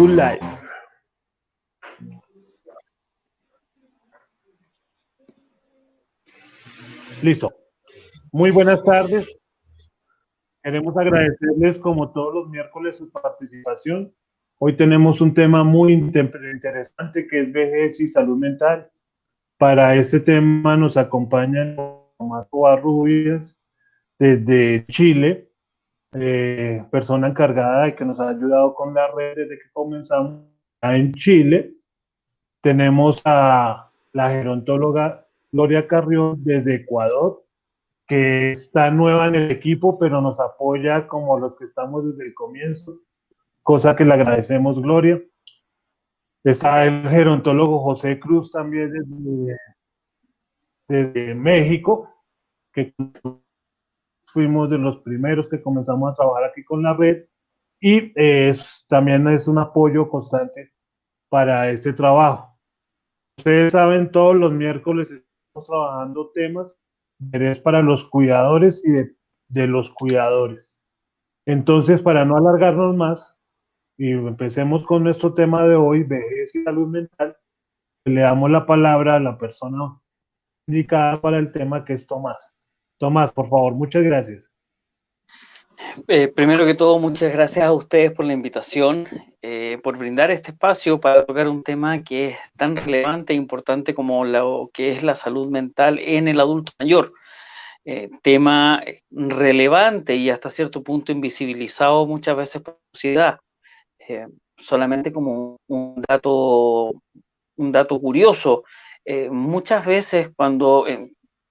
Facebook Live. Listo. Muy buenas tardes. Queremos agradecerles como todos los miércoles su participación. Hoy tenemos un tema muy interesante que es vejez y salud mental. Para este tema nos acompaña Tomás Covarrubias desde Chile, persona encargada de que nos ha ayudado con la red desde que comenzamos en Chile. Tenemos a la gerontóloga Gloria Carrión desde Ecuador, que está nueva en el equipo, pero nos apoya como los que estamos desde el comienzo, cosa que le agradecemos, Gloria. Está el gerontólogo José Cruz también desde México, que fuimos de los primeros que comenzamos a trabajar aquí con la red, y también es un apoyo constante para este trabajo. Ustedes saben, todos los miércoles estamos trabajando temas de interés para los cuidadores y de los cuidadores. Entonces, para no alargarnos más, y empecemos con nuestro tema de hoy, vejez y salud mental, le damos la palabra a la persona indicada para el tema, que es Tomás. Tomás, por favor, muchas gracias. Primero que todo, muchas gracias a ustedes por la invitación, por brindar este espacio para tocar un tema que es tan relevante e importante como lo que es la salud mental en el adulto mayor. Tema relevante y hasta cierto punto invisibilizado muchas veces por la sociedad. Solamente como un dato curioso, muchas veces cuando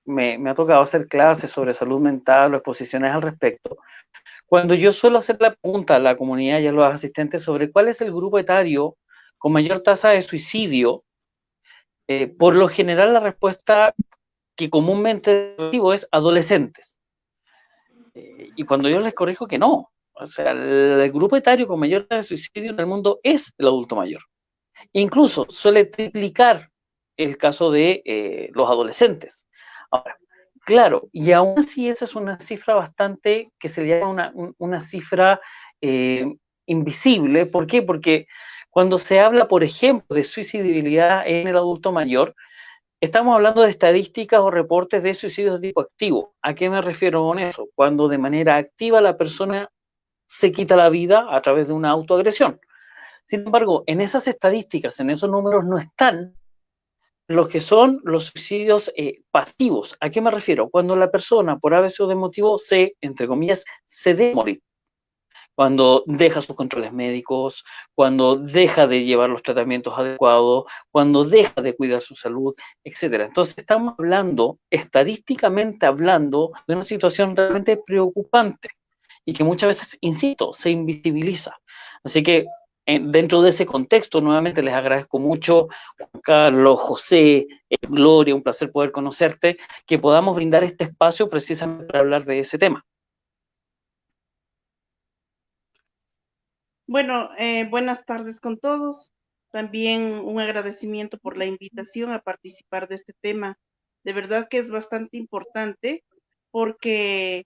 me ha tocado hacer clases sobre salud mental o exposiciones al respecto, cuando yo suelo hacer la pregunta a la comunidad y a los asistentes sobre cuál es el grupo etario con mayor tasa de suicidio, por lo general la respuesta que comúnmente recibo es adolescentes. Y cuando yo les corrijo que no, o sea, el grupo etario con mayor tasa de suicidio en el mundo es el adulto mayor. Incluso suele triplicar el caso de los adolescentes. Ahora, claro, y aún así esa es una cifra bastante, que se le llama una cifra invisible. ¿Por qué? Porque cuando se habla, por ejemplo, de suicidabilidad en el adulto mayor, estamos hablando de estadísticas o reportes de suicidios de tipo activo. ¿A qué me refiero con eso? Cuando de manera activa la persona se quita la vida a través de una autoagresión. Sin embargo, en esas estadísticas, en esos números no están los que son los suicidios pasivos. ¿A qué me refiero? Cuando la persona, por ABC o de motivo, entre comillas, se debe morir. Cuando deja sus controles médicos, cuando deja de llevar los tratamientos adecuados, cuando deja de cuidar su salud, etc. Entonces estamos hablando, estadísticamente hablando, de una situación realmente preocupante y que muchas veces, insisto, se invisibiliza. Así que dentro de ese contexto, nuevamente les agradezco mucho, Juan Carlos, José, Gloria, un placer poder conocerte, que podamos brindar este espacio precisamente para hablar de ese tema. Bueno, buenas tardes con todos. También un agradecimiento por la invitación a participar de este tema. De verdad que es bastante importante porque,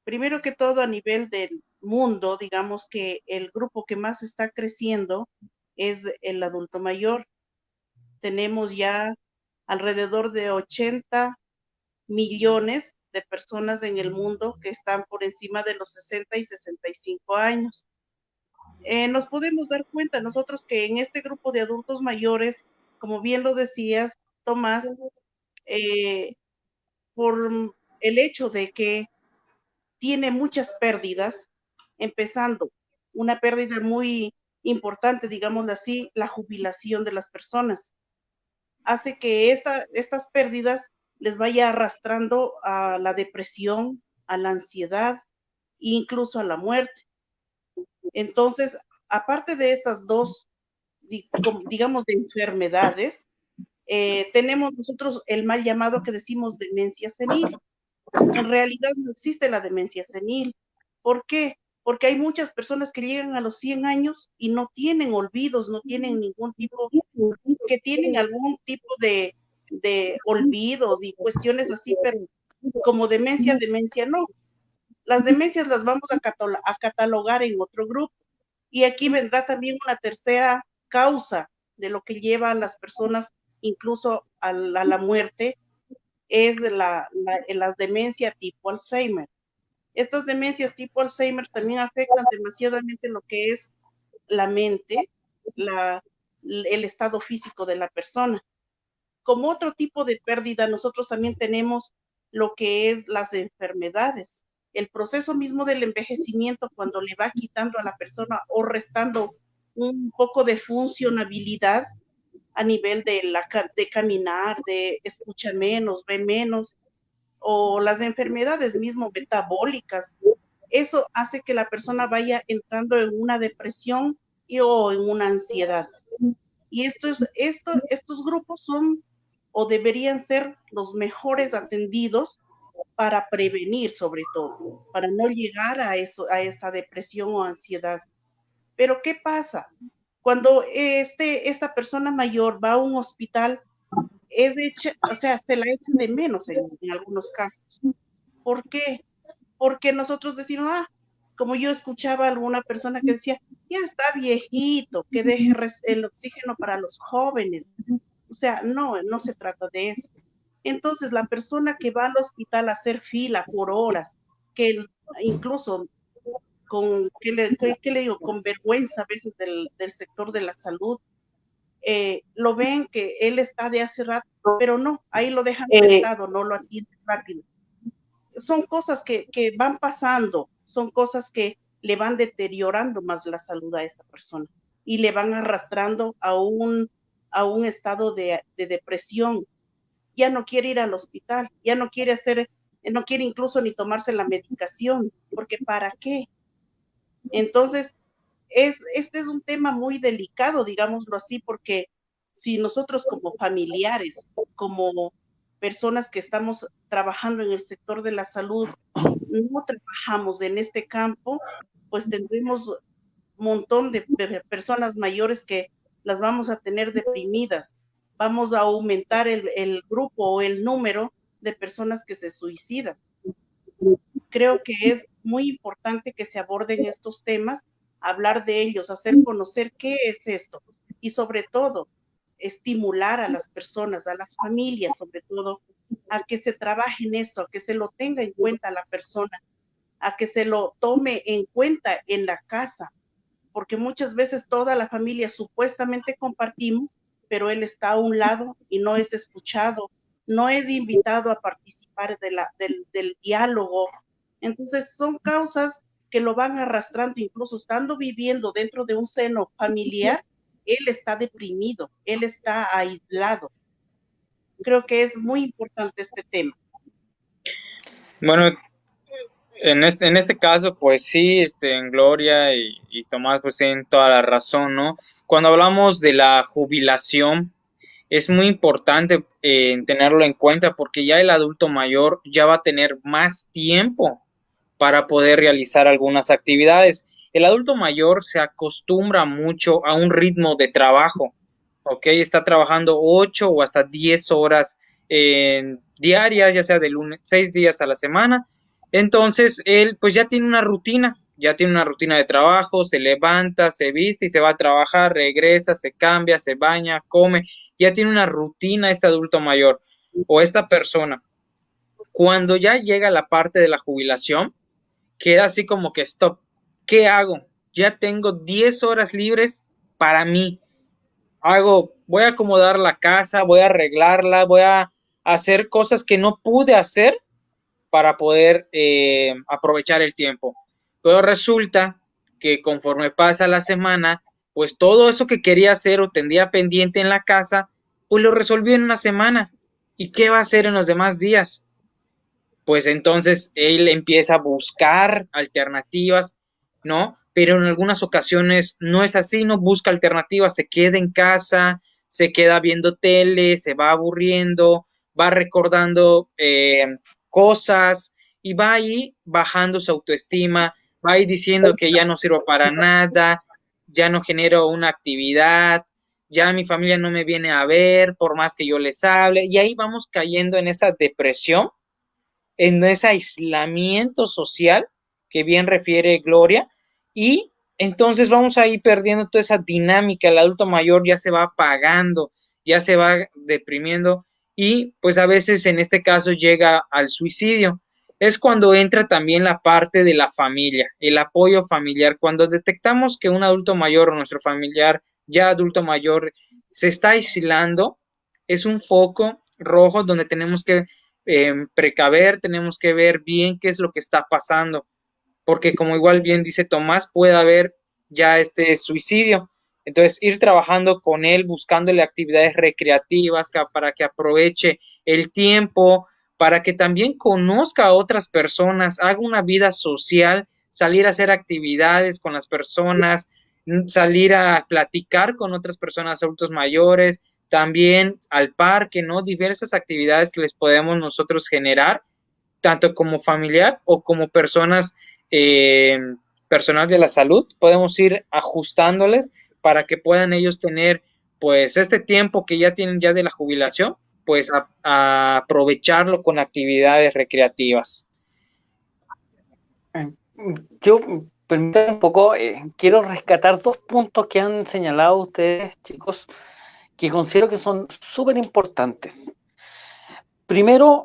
primero que todo, a nivel del mundo, digamos que el grupo que más está creciendo es el adulto mayor. Tenemos ya alrededor de 80 millones de personas en el mundo que están por encima de los 60 y 65 años. Nos podemos dar cuenta nosotros que en este grupo de adultos mayores, como bien lo decías, Tomás, por el hecho de que tiene muchas pérdidas, empezando una pérdida muy importante, digámoslo así, la jubilación de las personas, hace que estas pérdidas les vaya arrastrando a la depresión, a la ansiedad e incluso a la muerte. Entonces, aparte de estas dos, digamos, de enfermedades, tenemos nosotros el mal llamado que decimos demencia senil. En realidad no existe la demencia senil. ¿Por qué? Porque hay muchas personas que llegan a los 100 años y no tienen olvidos, no tienen ningún tipo, que tienen algún tipo de olvidos y cuestiones así, pero como demencia no. Las demencias las vamos a catalogar en otro grupo. Y aquí vendrá también una tercera causa de lo que lleva a las personas incluso a la muerte, es las demencias tipo Alzheimer. Estas demencias tipo Alzheimer también afectan demasiadamente lo que es la mente, el estado físico de la persona. Como otro tipo de pérdida, nosotros también tenemos lo que es las enfermedades. El proceso mismo del envejecimiento, cuando le va quitando a la persona o restando un poco de funcionabilidad a nivel de caminar, de escuchar menos, ve menos, o las enfermedades mismo metabólicas, eso hace que la persona vaya entrando en una depresión o en una ansiedad. Y estos grupos son o deberían ser los mejores atendidos para prevenir, sobre todo, para no llegar a esta depresión o ansiedad. Pero ¿qué pasa? Cuando esta persona mayor va a un hospital, es hecha, o sea, se la echa de menos en algunos casos. ¿Por qué? Porque nosotros decimos, como yo escuchaba a alguna persona que decía, ya está viejito, que deje el oxígeno para los jóvenes. O sea, no se trata de eso. Entonces, la persona que va al hospital a hacer fila por horas, que incluso ¿qué le digo? Con vergüenza a veces del sector de la salud, lo ven que él está de hace rato, pero no, ahí lo dejan sentado, no lo atienden rápido. Son cosas que van pasando, son cosas que le van deteriorando más la salud a esta persona y le van arrastrando a un estado de depresión. Ya no quiere ir al hospital, ya no quiere no quiere incluso ni tomarse la medicación, porque ¿para qué? Entonces, este es un tema muy delicado, digámoslo así, porque si nosotros como familiares, como personas que estamos trabajando en el sector de la salud, no trabajamos en este campo, pues tendremos un montón de personas mayores que las vamos a tener deprimidas. Vamos a aumentar el grupo o el número de personas que se suicidan. Creo que es muy importante que se aborden estos temas, hablar de ellos, hacer conocer qué es esto y sobre todo estimular a las personas, a las familias sobre todo, a que se trabaje en esto, a que se lo tenga en cuenta la persona, a que se lo tome en cuenta en la casa, porque muchas veces toda la familia supuestamente compartimos, pero él está a un lado y no es escuchado, no es invitado a participar del diálogo. Entonces son causas que lo van arrastrando, incluso estando viviendo dentro de un seno familiar, él está deprimido, él está aislado. Creo que es muy importante este tema. Bueno, en este caso, pues sí, en Gloria y Tomás, pues tienen toda la razón, ¿no? Cuando hablamos de la jubilación, es muy importante tenerlo en cuenta porque ya el adulto mayor ya va a tener más tiempo para poder realizar algunas actividades. El adulto mayor se acostumbra mucho a un ritmo de trabajo, ¿ok? Está trabajando 8 o hasta 10 horas diarias, ya sea de lunes, 6 días a la semana. Entonces, él pues ya tiene una rutina de trabajo, se levanta, se viste y se va a trabajar, regresa, se cambia, se baña, come, ya tiene una rutina este adulto mayor o esta persona. Cuando ya llega la parte de la jubilación, queda así como que stop. ¿Qué hago? Ya tengo 10 horas libres para mí. Voy a acomodar la casa, voy a arreglarla, voy a hacer cosas que no pude hacer para poder aprovechar el tiempo. Pero resulta que conforme pasa la semana, pues todo eso que quería hacer o tendría pendiente en la casa, pues lo resolví en una semana. ¿Y qué va a hacer en los demás días? Pues entonces él empieza a buscar alternativas, ¿no? Pero en algunas ocasiones no es así, no busca alternativas, se queda en casa, se queda viendo tele, se va aburriendo, va recordando cosas y va ahí bajando su autoestima, va ahí diciendo que ya no sirvo para nada, ya no genero una actividad, ya mi familia no me viene a ver por más que yo les hable, y ahí vamos cayendo en esa depresión, en ese aislamiento social que bien refiere Gloria, y entonces vamos a ir perdiendo toda esa dinámica, el adulto mayor ya se va apagando, ya se va deprimiendo y pues a veces en este caso llega al suicidio. Es cuando entra también la parte de la familia, el apoyo familiar. Cuando detectamos que un adulto mayor o nuestro familiar ya adulto mayor se está aislando, es un foco rojo donde tenemos que precaver, tenemos que ver bien qué es lo que está pasando, porque como igual bien dice Tomás, puede haber ya este suicidio. Entonces, ir trabajando con él, buscándole actividades recreativas para que aproveche el tiempo, para que también conozca a otras personas, haga una vida social, salir a hacer actividades con las personas, salir a platicar con otras personas, adultos mayores, también al parque, ¿no? Diversas actividades que les podemos nosotros generar, tanto como familiar o como personas, eh, personal de la salud, podemos ir ajustándoles para que puedan ellos tener pues este tiempo que ya tienen ya de la jubilación, pues a aprovecharlo con actividades recreativas. Yo, permítanme un poco, quiero rescatar 2 puntos que han señalado ustedes, chicos, que considero que son súper importantes. Primero,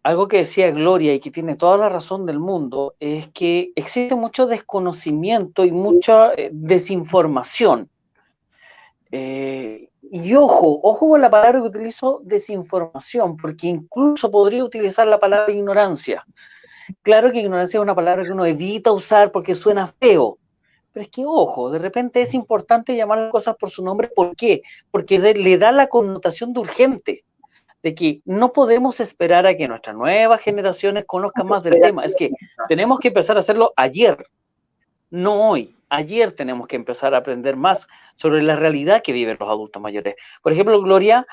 algo que decía Gloria y que tiene toda la razón del mundo, es que existe mucho desconocimiento y mucha desinformación. Y ojo con la palabra que utilizo, desinformación, porque incluso podría utilizar la palabra ignorancia. Claro que ignorancia es una palabra que uno evita usar porque suena feo, pero es que, ojo, de repente es importante llamar las cosas por su nombre. ¿Por qué? Porque le da la connotación de urgente, de que no podemos esperar a que nuestras nuevas generaciones conozcan más del tema. Es que tenemos que empezar a hacerlo ayer, no hoy. Ayer tenemos que empezar a aprender más sobre la realidad que viven los adultos mayores. Por ejemplo, Gloria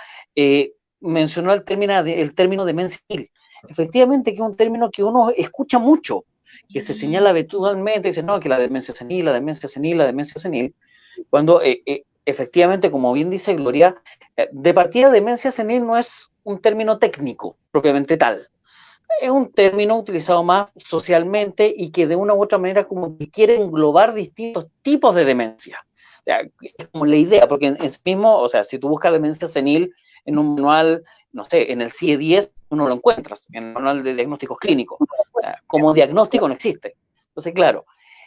mencionó el término demencia senil. Efectivamente, que es un término que uno escucha mucho, que se señala habitualmente, dice, no, que la demencia senil, la demencia senil, la demencia senil, cuando efectivamente, como bien dice Gloria, de partida demencia senil no es un término técnico propiamente tal. Es un término utilizado más socialmente y que de una u otra manera como que quiere englobar distintos tipos de demencia. O sea, es como la idea, porque en sí mismo, o sea, si tú buscas demencia senil en un manual, no sé, en el CIE-10, uno lo encuentras, en el manual de diagnósticos clínicos. Como diagnóstico no existe. Entonces, claro,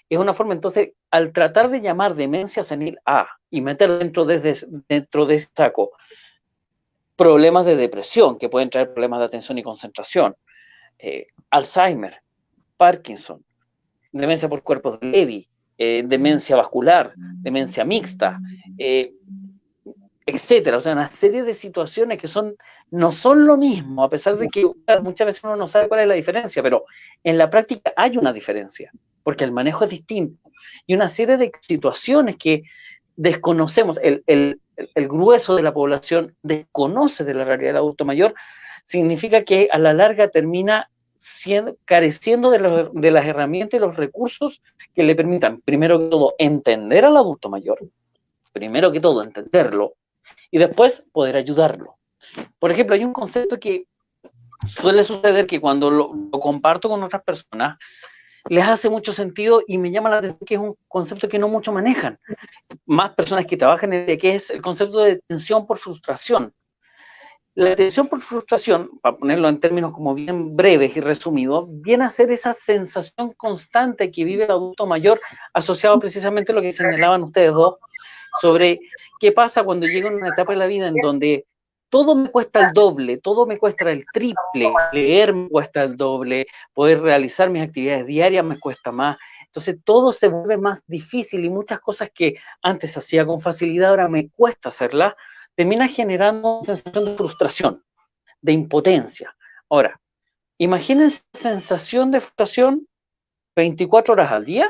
es una forma, entonces, al tratar de llamar demencia senil A y meter dentro de ese saco problemas de depresión, que pueden traer problemas de atención y concentración, Alzheimer, Parkinson, demencia por cuerpos de Levy, demencia vascular, demencia mixta, etcétera. O sea, una serie de situaciones que no son lo mismo, a pesar de que muchas veces uno no sabe cuál es la diferencia, pero en la práctica hay una diferencia, porque el manejo es distinto. Y una serie de situaciones que desconocemos, el grueso de la población desconoce de la realidad del adulto mayor, significa que a la larga termina careciendo de las herramientas y los recursos que le permitan, primero que todo, entender al adulto mayor, primero que todo, entenderlo, y después poder ayudarlo. Por ejemplo, hay un concepto que suele suceder que cuando lo comparto con otras personas, les hace mucho sentido y me llama la atención que es un concepto que no mucho manejan. Más personas que trabajan en el que es el concepto de tensión por frustración. La tensión por frustración, para ponerlo en términos como bien breves y resumidos, viene a ser esa sensación constante que vive el adulto mayor, asociado precisamente a lo que señalaban ustedes dos, sobre qué pasa cuando llega una etapa de la vida en donde todo me cuesta el doble, todo me cuesta el triple, leer me cuesta el doble, poder realizar mis actividades diarias me cuesta más. Entonces todo se vuelve más difícil y muchas cosas que antes hacía con facilidad ahora me cuesta hacerlas, termina generando una sensación de frustración, de impotencia. Ahora, imagínense esa sensación de frustración 24 horas al día,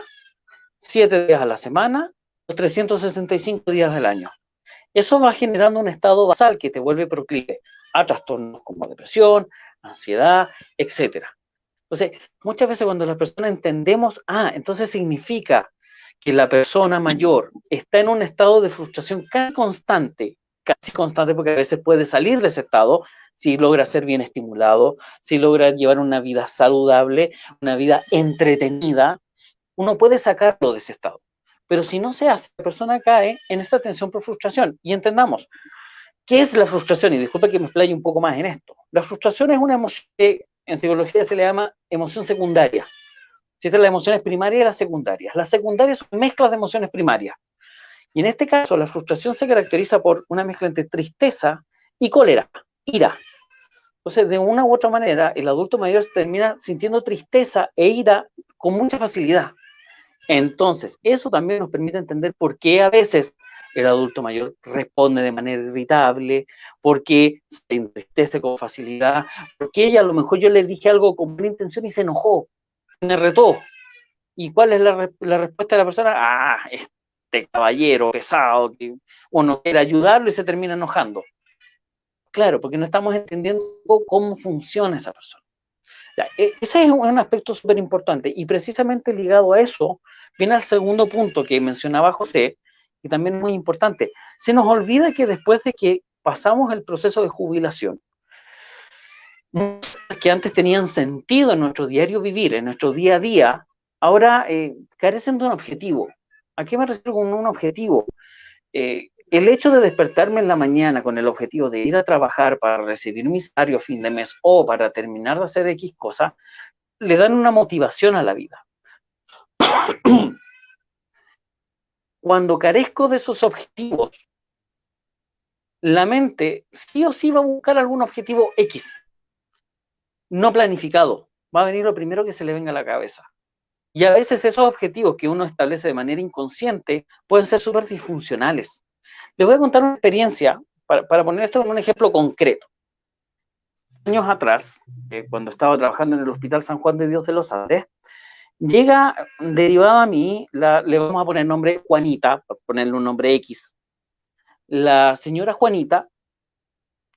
7 días a la semana, los 365 días del año. Eso va generando un estado basal que te vuelve proclive a trastornos como depresión, ansiedad, etc. Entonces, muchas veces cuando las personas entendemos, entonces significa que la persona mayor está en un estado de frustración casi constante, porque a veces puede salir de ese estado si logra ser bien estimulado, si logra llevar una vida saludable, una vida entretenida, uno puede sacarlo de ese estado. Pero si no se hace, la persona cae en esta tensión por frustración. Y entendamos, ¿qué es la frustración? Y disculpe que me explaye un poco más en esto. La frustración es una emoción que en psicología se le llama emoción secundaria. Existen las emociones primarias y las secundarias. Las secundarias son mezclas de emociones primarias. Y en este caso, la frustración se caracteriza por una mezcla entre tristeza y cólera, ira. Entonces, de una u otra manera, el adulto mayor termina sintiendo tristeza e ira con mucha facilidad. Entonces, eso también nos permite entender por qué a veces el adulto mayor responde de manera irritable, por qué se entristece con facilidad, porque ella a lo mejor yo le dije algo con buena intención y se enojó, me retó. ¿Y cuál es la respuesta de la persona? Ah, este caballero pesado, que uno quiere ayudarlo y se termina enojando. Claro, porque no estamos entendiendo cómo funciona esa persona. Ya, ese es un aspecto súper importante y precisamente ligado a eso viene el segundo punto que mencionaba José y también muy importante. Se nos olvida que después de que pasamos el proceso de jubilación, que antes tenían sentido en nuestro diario vivir, en nuestro día a día, ahora carecen de un objetivo. ¿A qué me refiero con un objetivo? El hecho de despertarme en la mañana con el objetivo de ir a trabajar para recibir mi salario a fin de mes o para terminar de hacer X cosas, le dan una motivación a la vida. Cuando carezco de esos objetivos, la mente sí o sí va a buscar algún objetivo X, no planificado. Va a venir lo primero que se le venga a la cabeza. Y a veces esos objetivos que uno establece de manera inconsciente pueden ser súper disfuncionales. Les voy a contar una experiencia para poner esto en un ejemplo concreto. Años atrás, cuando estaba trabajando en el Hospital San Juan de Dios de los Andes, llega derivada a mí, le vamos a poner nombre Juanita, por ponerle un nombre X. La señora Juanita,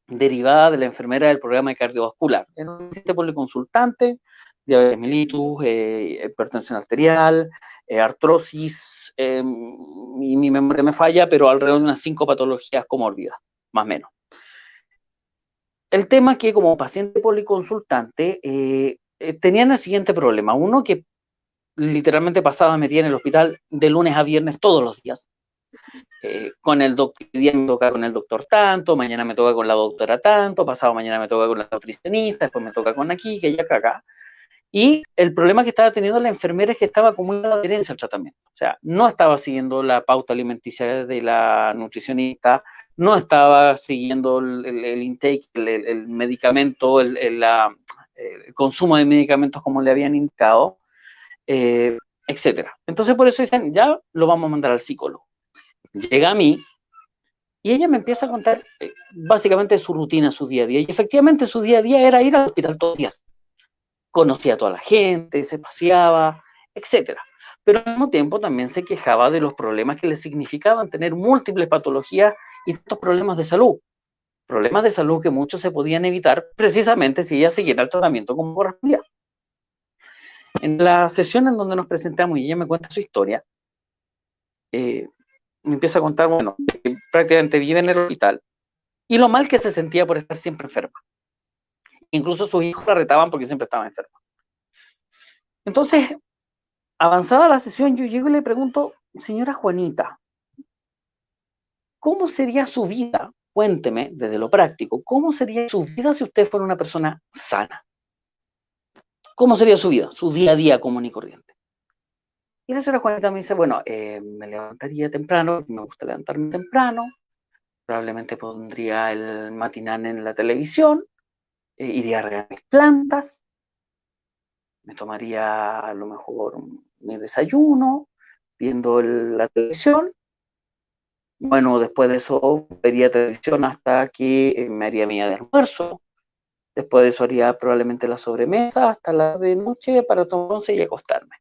derivada de la enfermera del programa de cardiovascular, era un paciente policonsultante, diabetes mellitus, hipertensión arterial, artrosis, y mi memoria me falla, pero alrededor de unas 5 patologías comórbidas, más o menos. El tema es que como paciente policonsultante tenían el siguiente problema. Uno, que literalmente pasaba metida en el hospital de lunes a viernes todos los días. Con el doctor, día me toca con el doctor tanto, mañana me toca con la doctora tanto, pasado mañana me toca con la nutricionista, después me toca con aquí, que allá, acá. Y el problema que estaba teniendo la enfermera es que estaba con mucha adherencia al tratamiento. O sea, no estaba siguiendo la pauta alimenticia de la nutricionista, no estaba siguiendo el intake, el medicamento, el consumo de medicamentos como le habían indicado, etcétera. Entonces, por eso dicen, ya lo vamos a mandar al psicólogo. Llega a mí y ella me empieza a contar básicamente su rutina, su día a día. Y efectivamente su día a día era ir al hospital todos los días. Conocía a toda la gente, se paseaba, etcétera. Pero al mismo tiempo también se quejaba de los problemas que le significaban tener múltiples patologías y tantos problemas de salud. Problemas de salud que muchos se podían evitar precisamente si ella siguiera el tratamiento como correspondía. En la sesión en donde nos presentamos y ella me cuenta su historia, me empieza a contar, bueno, que prácticamente vive en el hospital y lo mal que se sentía por estar siempre enferma. Incluso sus hijos la retaban porque siempre estaba enferma. Entonces, avanzada la sesión, yo llego y le pregunto, señora Juanita, ¿cómo sería su vida? Cuénteme desde lo práctico, ¿cómo sería su vida si usted fuera una persona sana? ¿Cómo sería su vida, su día a día común y corriente? Y la señora Juanita me dice, bueno, me levantaría temprano, me gusta levantarme temprano, probablemente pondría el matinal en la televisión, iría a regar mis plantas, me tomaría a lo mejor mi desayuno, viendo la televisión. Bueno, después de eso vería televisión hasta que me haría mi de almuerzo. Después de eso haría probablemente la sobremesa hasta la de noche para tomar once y acostarme.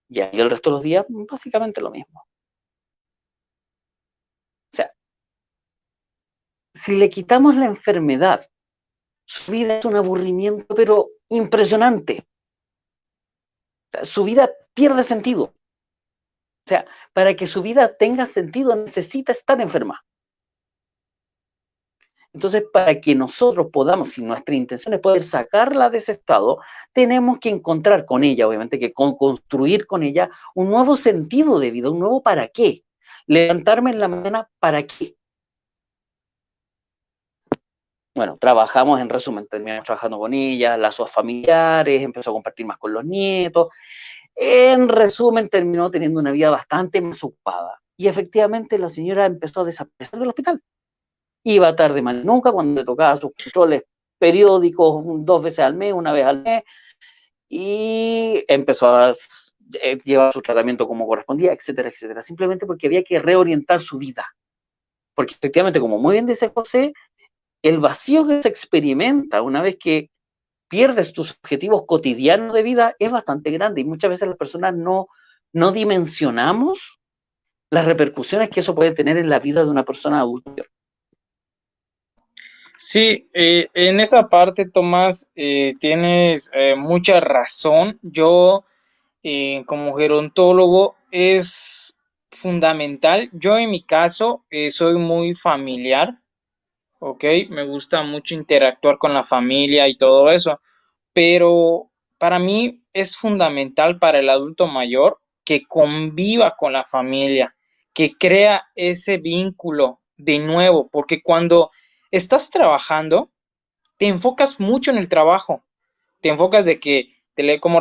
Y ahí el resto de los días básicamente lo mismo. O sea, si le quitamos la enfermedad, su vida es un aburrimiento pero impresionante. O sea, su vida pierde sentido. O sea, para que su vida tenga sentido necesita estar enferma. Entonces, para que nosotros podamos, si nuestra intención es poder sacarla de ese estado, tenemos que encontrar con ella, obviamente, que construir con ella un nuevo sentido de vida, un nuevo para qué. Levantarme en la mañana, ¿para qué? Bueno, trabajamos, en resumen, terminamos trabajando con ella, lazos familiares, empezó a compartir más con los nietos. En resumen, terminó teniendo una vida bastante más ocupada. Y efectivamente la señora empezó a desaparecer del hospital. Iba tarde más nunca cuando le tocaba sus controles periódicos 2 veces al mes, 1 vez al mes, y empezó a llevar su tratamiento como correspondía, etcétera, etcétera, simplemente porque había que reorientar su vida. Porque efectivamente, como muy bien dice José, el vacío que se experimenta una vez que pierdes tus objetivos cotidianos de vida es bastante grande y muchas veces las personas no dimensionamos las repercusiones que eso puede tener en la vida de una persona adulta. Sí, en esa parte, Tomás, tienes mucha razón. Yo, como gerontólogo, es fundamental. Yo, en mi caso, soy muy familiar, ¿ok? Me gusta mucho interactuar con la familia y todo eso, pero para mí es fundamental para el adulto mayor que conviva con la familia, que crea ese vínculo de nuevo, porque cuando estás trabajando, te enfocas mucho en el trabajo, te enfocas de que, como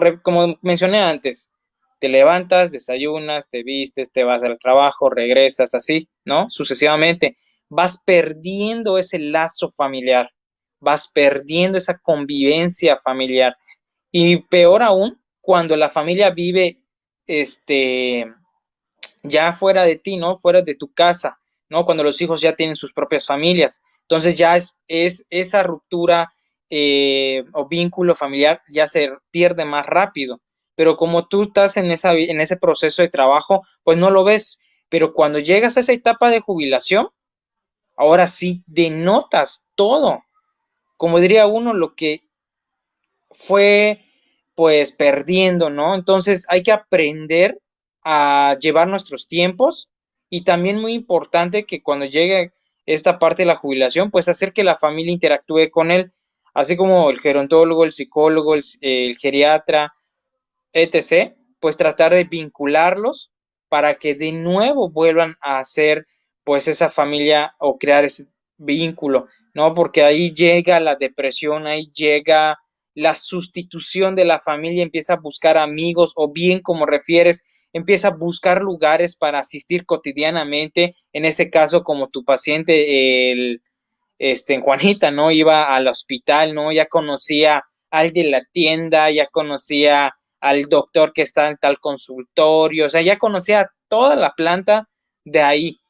mencioné antes, te levantas, desayunas, te vistes, te vas al trabajo, regresas, así, ¿no? Sucesivamente, vas perdiendo ese lazo familiar, vas perdiendo esa convivencia familiar. Y peor aún, cuando la familia vive, este, ya fuera de ti, ¿no? Fuera de tu casa, ¿no? Cuando los hijos ya tienen sus propias familias. Entonces ya es esa ruptura o vínculo familiar ya se pierde más rápido. Pero como tú estás en ese proceso de trabajo, pues no lo ves. Pero cuando llegas a esa etapa de jubilación, ahora sí denotas todo. Como diría uno, lo que fue pues perdiendo, ¿no? Entonces hay que aprender a llevar nuestros tiempos y también muy importante que cuando llegue esta parte de la jubilación, pues hacer que la familia interactúe con él, así como el gerontólogo, el psicólogo, el geriatra, etc., pues tratar de vincularlos para que de nuevo vuelvan a ser pues esa familia o crear ese vínculo, ¿no? Porque ahí llega la depresión, ahí llega la sustitución de la familia, empieza a buscar amigos o bien como refieres, empieza a buscar lugares para asistir cotidianamente, en ese caso como tu paciente, en Juanita, ¿no? Iba al hospital, ¿no? Ya conocía al de la tienda, ya conocía al doctor que está en tal consultorio, o sea, ya conocía toda la planta de ahí.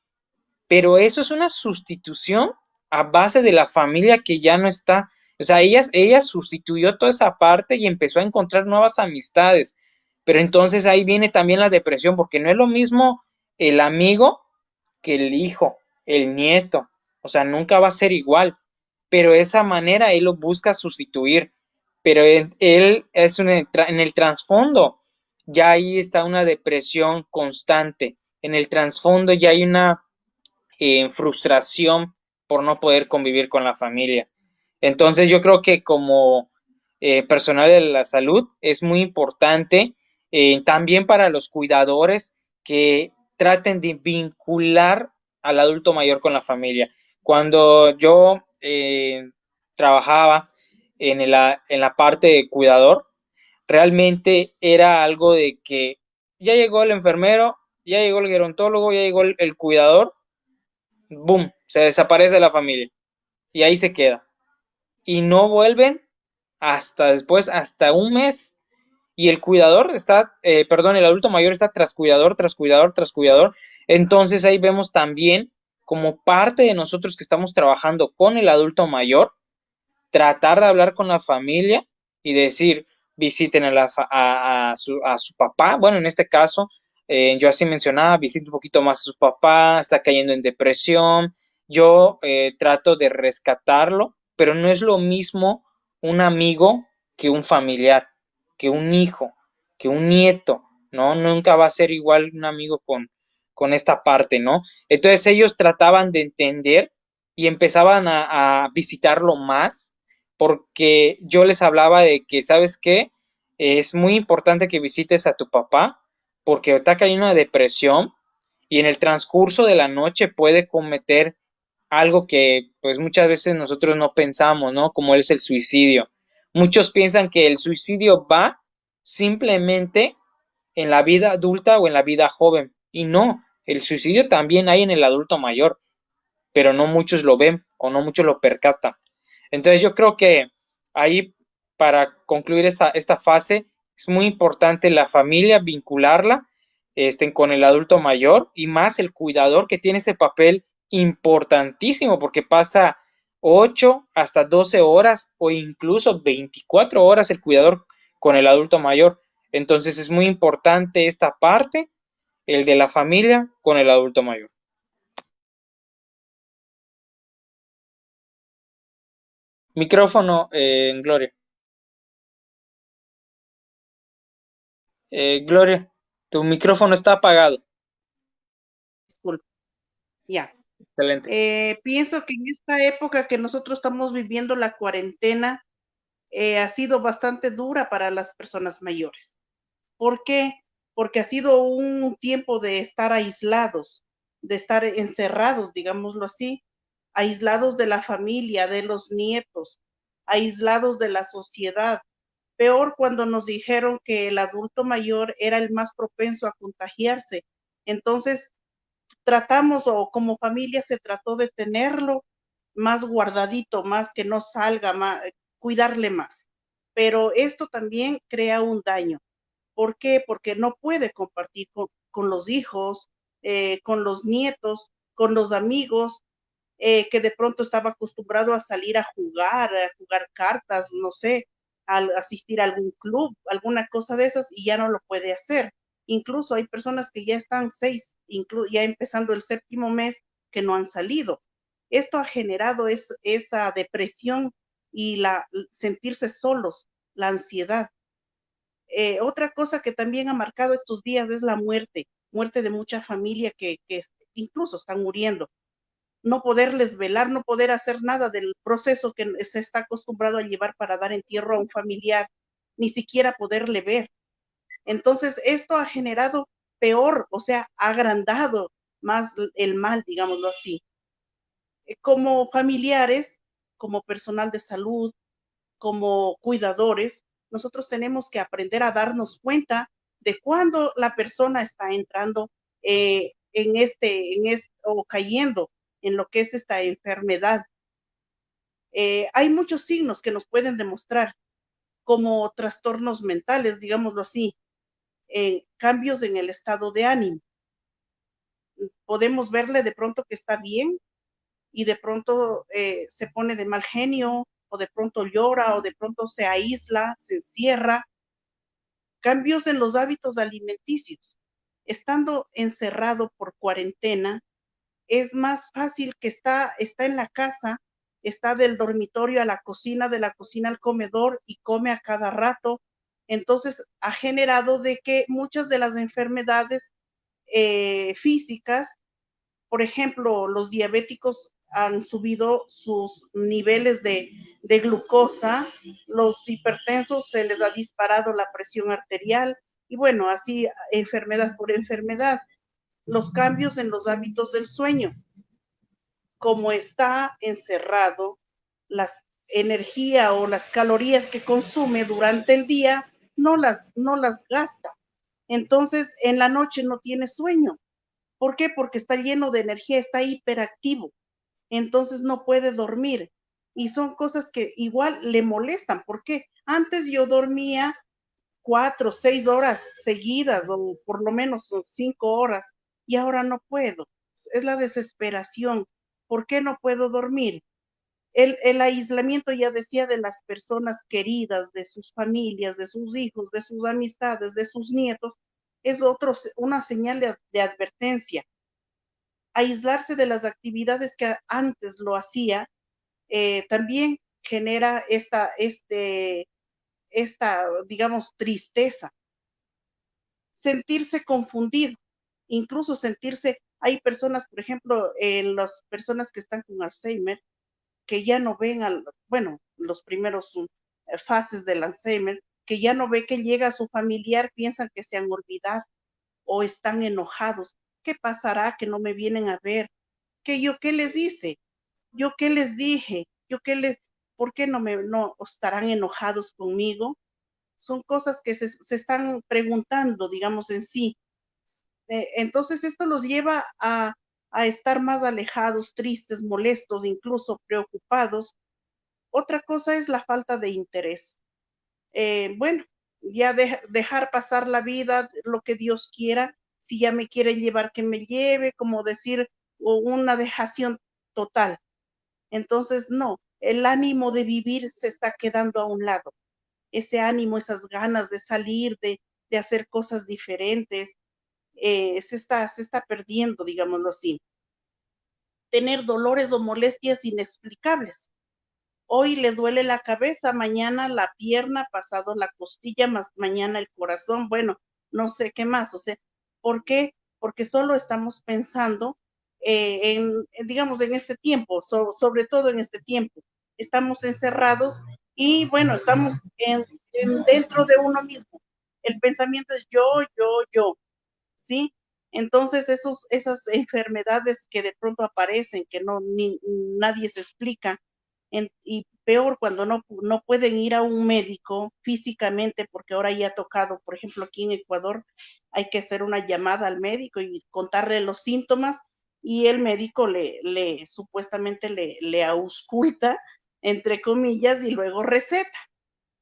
Pero eso es una sustitución a base de la familia que ya no está. O sea, ella sustituyó toda esa parte y empezó a encontrar nuevas amistades. Pero entonces ahí viene también la depresión, porque no es lo mismo el amigo que el hijo, el nieto. O sea, nunca va a ser igual. Pero de esa manera él lo busca sustituir. Pero él es en el trasfondo. Ya ahí está una depresión constante. En el trasfondo ya hay una frustración por no poder convivir con la familia. Entonces yo creo que como personal de la salud es muy importante también para los cuidadores que traten de vincular al adulto mayor con la familia. Cuando yo trabajaba en la parte de cuidador, realmente era algo de que ya llegó el enfermero, ya llegó el gerontólogo, ya llegó el cuidador, boom, se desaparece la familia y ahí se queda. Y no vuelven hasta después, hasta un mes. Y el cuidador está, perdón, el adulto mayor está tras cuidador, tras cuidador, tras cuidador. Entonces ahí vemos también como parte de nosotros que estamos trabajando con el adulto mayor, tratar de hablar con la familia y decir, visiten a su papá. Bueno, en este caso, yo así mencionaba, visite un poquito más a su papá, está cayendo en depresión. Yo trato de rescatarlo, pero no es lo mismo un amigo que un familiar, que un hijo, que un nieto, ¿no? Nunca va a ser igual un amigo con esta parte, ¿no? Entonces ellos trataban de entender y empezaban a visitarlo más, porque yo les hablaba de que, ¿sabes qué? Es muy importante que visites a tu papá, porque está cayendo una depresión y en el transcurso de la noche puede cometer algo que pues muchas veces nosotros no pensamos, ¿no? Como es el suicidio. Muchos piensan que el suicidio va simplemente en la vida adulta o en la vida joven. Y no, el suicidio también hay en el adulto mayor, pero no muchos lo ven o no muchos lo percatan. Entonces yo creo que ahí, para concluir esta fase, es muy importante la familia, vincularla con el adulto mayor y más el cuidador que tiene ese papel importantísimo porque pasa 8 hasta 12 horas o incluso 24 horas el cuidador con el adulto mayor. Entonces es muy importante esta parte, el de la familia con el adulto mayor. Micrófono, Gloria. Gloria, tu micrófono está apagado. Disculpe. Ya. Excelente. Pienso que en esta época que nosotros estamos viviendo la cuarentena, ha sido bastante dura para las personas mayores. ¿Por qué? Porque ha sido un tiempo de estar aislados, de estar encerrados, digámoslo así, aislados de la familia, de los nietos, aislados de la sociedad. Peor cuando nos dijeron que el adulto mayor era el más propenso a contagiarse. Entonces, tratamos o como familia se trató de tenerlo más guardadito, más que no salga, más, cuidarle más. Pero esto también crea un daño. ¿Por qué? Porque no puede compartir con los hijos, con los nietos, con los amigos, que de pronto estaba acostumbrado a salir a jugar cartas, no sé, a asistir a algún club, alguna cosa de esas, y ya no lo puede hacer. Incluso hay personas que ya están 6, ya empezando el 7º mes, que no han salido. Esto ha generado esa depresión y sentirse solos, la ansiedad. Otra cosa que también ha marcado estos días es la muerte de mucha familia que incluso están muriendo. No poderles velar, no poder hacer nada del proceso que se está acostumbrado a llevar para dar entierro a un familiar, ni siquiera poderle ver. Entonces, esto ha generado peor, o sea, ha agrandado más el mal, digámoslo así. Como familiares, como personal de salud, como cuidadores, nosotros tenemos que aprender a darnos cuenta de cuándo la persona está entrando o cayendo en lo que es esta enfermedad. Hay muchos signos que nos pueden demostrar como trastornos mentales, digámoslo así, cambios en el estado de ánimo. Podemos verle de pronto que está bien y de pronto se pone de mal genio, o de pronto llora, o de pronto se aísla, se encierra. Cambios en los hábitos alimenticios. Estando encerrado por cuarentena, es más fácil que está en la casa, está del dormitorio a la cocina, de la cocina al comedor y come a cada rato. Entonces, ha generado de que muchas de las enfermedades físicas, por ejemplo, los diabéticos han subido sus niveles de glucosa, los hipertensos se les ha disparado la presión arterial y bueno, así enfermedad por enfermedad. Los cambios en los hábitos del sueño. Como está encerrado, la energía o las calorías que consume durante el día no las gasta. Entonces, en la noche no tiene sueño. ¿Por qué? Porque está lleno de energía, está hiperactivo. Entonces no puede dormir. Y son cosas que igual le molestan. ¿Por qué? Antes yo dormía 4, 6 horas seguidas o por lo menos 5 horas y ahora no puedo. Es la desesperación. ¿Por qué no puedo dormir? El aislamiento, ya decía, de las personas queridas, de sus familias, de sus hijos, de sus amistades, de sus nietos, es una señal de advertencia. Aislarse de las actividades que antes lo hacía, también genera digamos, tristeza. Sentirse confundido, incluso sentirse Hay personas, por ejemplo, las personas que están con Alzheimer, que ya no ven, bueno, los primeros fases del Alzheimer, que ya no ve que llega a su familiar, piensan que se han olvidado o están enojados. ¿Qué pasará que no me vienen a ver? ¿Qué les dice? ¿Yo qué les dije? ¿Por qué no estarán enojados conmigo? Son cosas que se están preguntando, digamos, en sí. Entonces esto los lleva a estar más alejados, tristes, molestos, incluso preocupados. Otra cosa es la falta de interés. Bueno, ya dejar pasar la vida, lo que Dios quiera, si ya me quiere llevar, que me lleve, como decir, o una dejación total. Entonces, no, el ánimo de vivir se está quedando a un lado. Ese ánimo, esas ganas de salir, de hacer cosas diferentes, se está perdiendo, digámoslo así. Tener dolores o molestias inexplicables. Hoy le duele la cabeza, mañana la pierna, pasado la costilla, más mañana el corazón, bueno, no sé qué más. O sea, ¿por qué? Porque solo estamos pensando digamos, en este tiempo, sobre todo en este tiempo. Estamos encerrados y, bueno, estamos dentro de uno mismo. El pensamiento es yo, ¿sí? Entonces, esas enfermedades que de pronto aparecen, que nadie se explica, y peor cuando no pueden ir a un médico físicamente, porque ahora ya ha tocado, por ejemplo, aquí en Ecuador, hay que hacer una llamada al médico y contarle los síntomas, y el médico supuestamente le ausculta, entre comillas, y luego receta.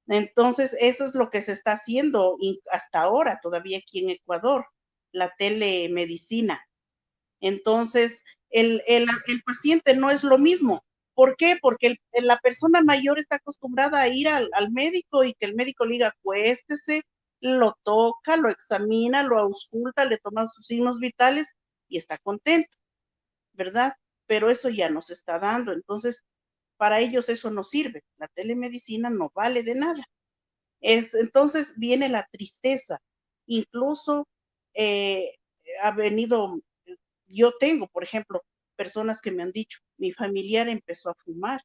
Entonces, eso es lo que se está haciendo hasta ahora, todavía aquí en Ecuador, la telemedicina. Entonces, el paciente no es lo mismo. ¿Por qué? Porque la persona mayor está acostumbrada a ir al médico y que el médico le diga, acuéstese, lo toca, lo examina, lo ausculta, le toma sus signos vitales y está contento, ¿verdad? Pero eso ya no se está dando. Entonces, para ellos eso no sirve. La telemedicina no vale de nada. Entonces viene la tristeza. Incluso ha venido, yo tengo, por ejemplo, personas que me han dicho, mi familiar empezó a fumar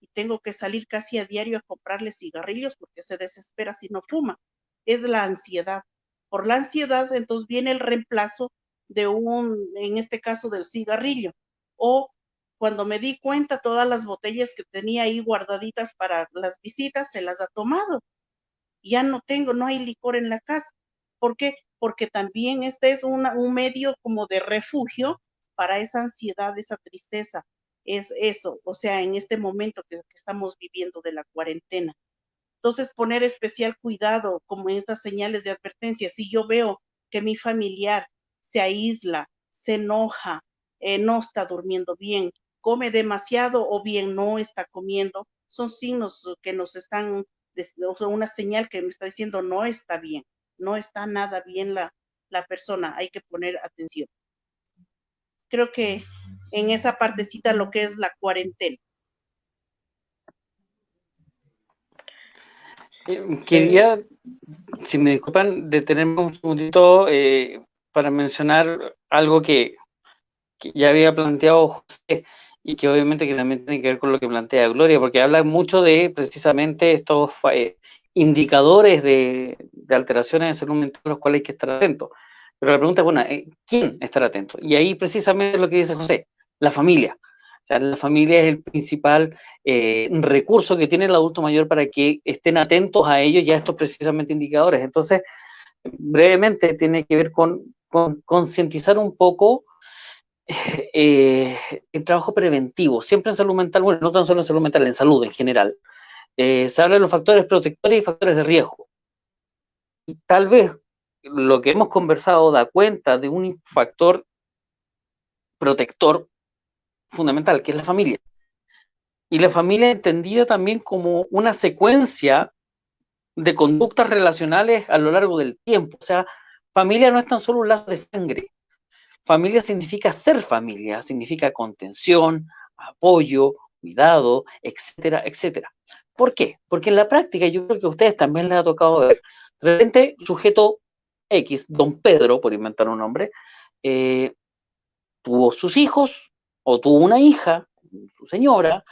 y tengo que salir casi a diario a comprarle cigarrillos porque se desespera si no fuma. Es la ansiedad. Por la ansiedad, entonces viene el reemplazo en este caso del cigarrillo. O cuando me di cuenta, todas las botellas que tenía ahí guardaditas para las visitas, se las ha tomado. Ya no hay licor en la casa. ¿Por qué? Porque también este es un medio como de refugio para esa ansiedad, esa tristeza. Es eso, o sea, en este momento que estamos viviendo de la cuarentena. Entonces, poner especial cuidado como en estas señales de advertencia. Si yo veo que mi familiar se aísla, se enoja, no está durmiendo bien, come demasiado o bien no está comiendo, son signos que nos están, o sea, una señal que me está diciendo no está bien, no está nada bien la persona, hay que poner atención. Creo que en esa partecita lo que es la cuarentena. Quería, si me disculpan, detenerme un segundito para mencionar algo que ya había planteado José y que obviamente que también tiene que ver con lo que plantea Gloria, porque habla mucho de precisamente estos indicadores de alteraciones de salud mental a los cuales hay que estar atentos. Pero la pregunta es, bueno, ¿quién estar atento? Y ahí precisamente es lo que dice José, la familia. O sea, la familia es el principal recurso que tiene el adulto mayor para que estén atentos a ellos y a estos precisamente indicadores. Entonces, brevemente tiene que ver con concientizar un poco el trabajo preventivo, siempre en salud mental, bueno, no tan solo en salud mental, en salud en general. Se habla de los factores protectores y factores de riesgo. Y tal vez lo que hemos conversado da cuenta de un factor protector fundamental, que es la familia. Y la familia entendida también como una secuencia de conductas relacionales a lo largo del tiempo. O sea, familia no es tan solo un lazo de sangre. Familia significa ser familia, significa contención, apoyo, cuidado, etcétera, etcétera. ¿Por qué? Porque en la práctica, yo creo que a ustedes también les ha tocado ver, de repente, sujeto X, don Pedro, por inventar un nombre, tuvo sus hijos o tuvo una hija, su señora,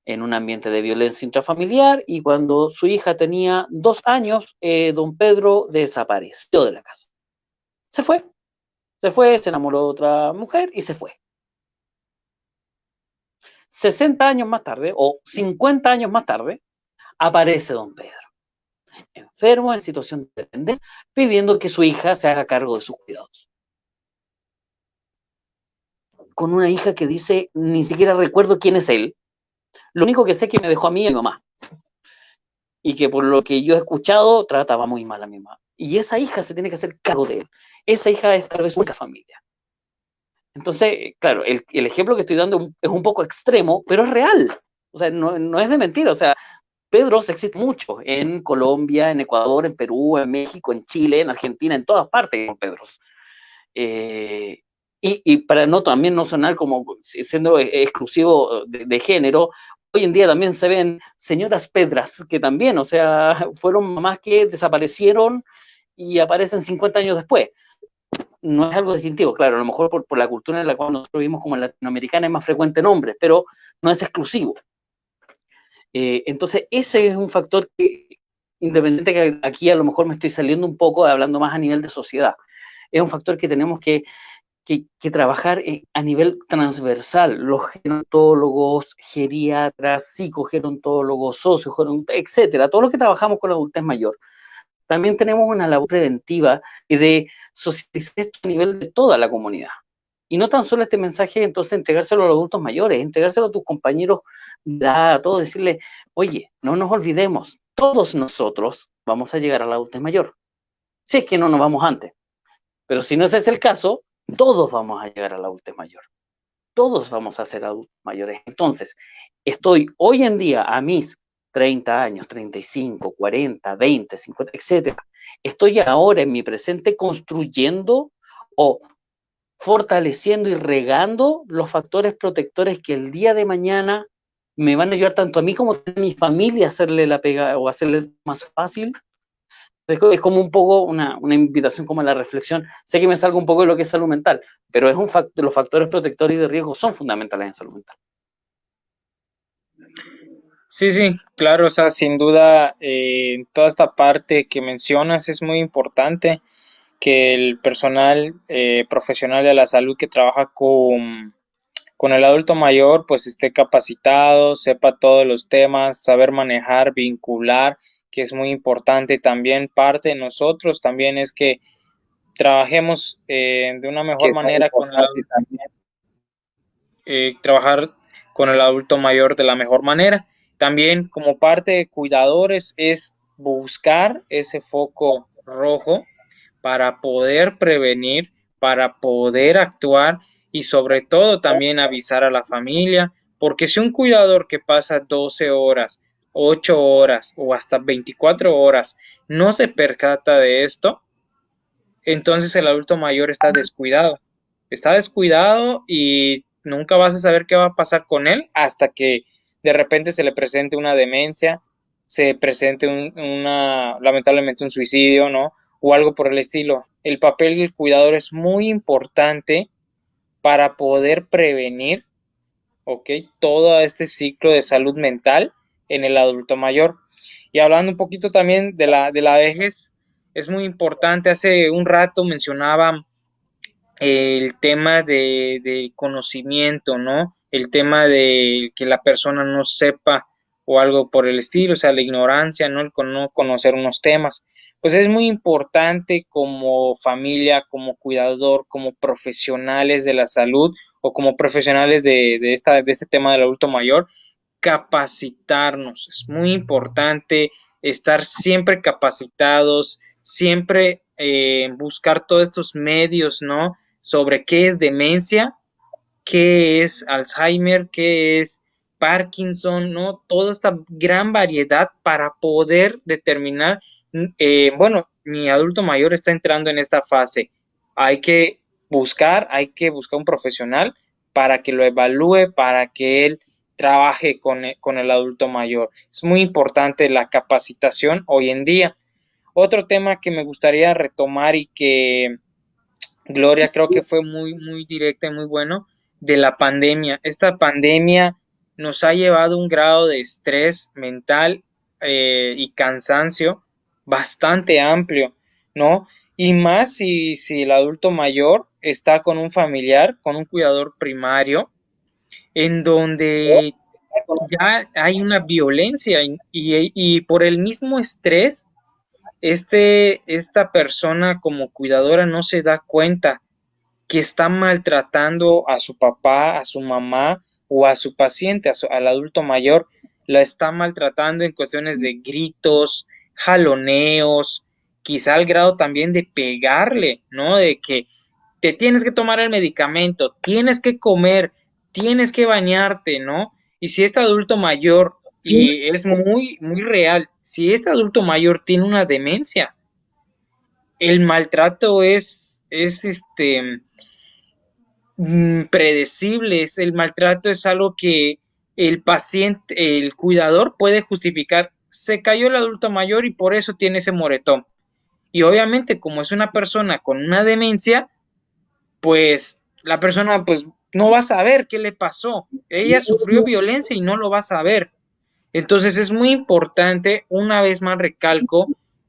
en un ambiente de violencia intrafamiliar, y cuando su hija tenía 2 años, don Pedro desapareció de la casa. Se fue, se enamoró de otra mujer y se fue. 60 años más tarde, o 50 años más tarde, aparece don Pedro, enfermo, en situación de dependencia, pidiendo que su hija se haga cargo de sus cuidados. Con una hija que dice, ni siquiera recuerdo quién es él, lo único que sé es que me dejó a mí y a mi mamá, y que por lo que yo he escuchado, trataba muy mal a mi mamá. Y esa hija se tiene que hacer cargo de él. Esa hija es tal vez su única familia. Entonces, claro, el ejemplo que estoy dando es un poco extremo, pero es real. O sea, no es de mentira. O sea, Pedros existe mucho en Colombia, en Ecuador, en Perú, en México, en Chile, en Argentina, en todas partes con Pedros. Y para también no sonar como siendo exclusivo de género, hoy en día también se ven señoras Pedras que también, o sea, fueron mamás que desaparecieron y aparecen 50 años después. No es algo distintivo, claro, a lo mejor por la cultura en la cual nosotros vivimos como latinoamericana es más frecuente en hombres, pero no es exclusivo. Entonces, ese es un factor que, independiente que aquí a lo mejor me estoy saliendo un poco, hablando más a nivel de sociedad, es un factor que tenemos que trabajar a nivel transversal. Los gerontólogos, geriatras, psicogerontólogos, sociogerontólogos, etcétera, todos los que trabajamos con la adultez mayor, también tenemos una labor preventiva y de socializar esto a nivel de toda la comunidad. Y no tan solo este mensaje, entonces, entregárselo a los adultos mayores, entregárselo a tus compañeros, a todos, decirle, oye, no nos olvidemos, todos nosotros vamos a llegar a la adultez mayor. Si es que no nos vamos antes. Pero si no ese es el caso, todos vamos a llegar a la adultez mayor. Todos vamos a ser adultos mayores. Entonces, estoy hoy en día a mis 30 años, 35, 40, 20, 50, etcétera. Estoy ahora en mi presente construyendo o fortaleciendo y regando los factores protectores que el día de mañana me van a ayudar tanto a mí como a mi familia a hacerle la pega o hacerle más fácil. Es como un poco una invitación como a la reflexión. Sé que me salgo un poco de lo que es salud mental, pero es los factores protectores y de riesgo son fundamentales en salud mental. Sí, claro, o sea, sin duda, toda esta parte que mencionas es muy importante, que el personal profesional de la salud que trabaja con el adulto mayor, pues esté capacitado, sepa todos los temas, saber manejar, vincular, que es muy importante. También parte de nosotros también es que trabajemos de una mejor manera con trabajar con el adulto mayor de la mejor manera. También como parte de cuidadores es buscar ese foco rojo para poder prevenir, para poder actuar y sobre todo también avisar a la familia, porque si un cuidador que pasa 12 horas, 8 horas o hasta 24 horas no se percata de esto, entonces el adulto mayor está descuidado y nunca vas a saber qué va a pasar con él hasta que de repente se le presente una demencia, se presente lamentablemente un suicidio, ¿no? O algo por el estilo. El papel del cuidador es muy importante para poder prevenir, ¿ok?, todo este ciclo de salud mental en el adulto mayor. Y hablando un poquito también de la vejez, es muy importante. Hace un rato mencionaba el tema de conocimiento, ¿no? El tema de que la persona no sepa o algo por el estilo, o sea, la ignorancia, ¿no? El no conocer unos temas. Pues es muy importante como familia, como cuidador, como profesionales de la salud o como profesionales de este tema del adulto mayor, capacitarnos. Es muy importante estar siempre capacitados, siempre buscar todos estos medios, ¿no?, sobre qué es demencia, qué es Alzheimer, qué es Parkinson, ¿no? Toda esta gran variedad para poder determinar, bueno, mi adulto mayor está entrando en esta fase. Hay que buscar un profesional para que lo evalúe, para que él trabaje con el adulto mayor. Es muy importante la capacitación hoy en día. Otro tema que me gustaría retomar y que Gloria creo que fue muy, muy directa y muy bueno, de la pandemia. Esta pandemia nos ha llevado a un grado de estrés mental y cansancio bastante amplio, ¿no? Y más si el adulto mayor está con un familiar, con un cuidador primario, en donde ya hay una violencia y por el mismo estrés esta persona como cuidadora no se da cuenta que está maltratando a su papá, a su mamá o a su paciente, al adulto mayor, la está maltratando en cuestiones de gritos, jaloneos, quizá al grado también de pegarle, ¿no? De que te tienes que tomar el medicamento, tienes que comer, tienes que bañarte, ¿no? Y si este adulto mayor, y es muy, muy real, si este adulto mayor tiene una demencia, el maltrato es predecibles. El maltrato es algo que el paciente, el cuidador puede justificar. Se cayó el adulto mayor y por eso tiene ese moretón. Y obviamente, como es una persona con una demencia, pues la persona pues no va a saber qué le pasó. Ella sufrió violencia y no lo va a saber. Entonces es muy importante, una vez más recalco,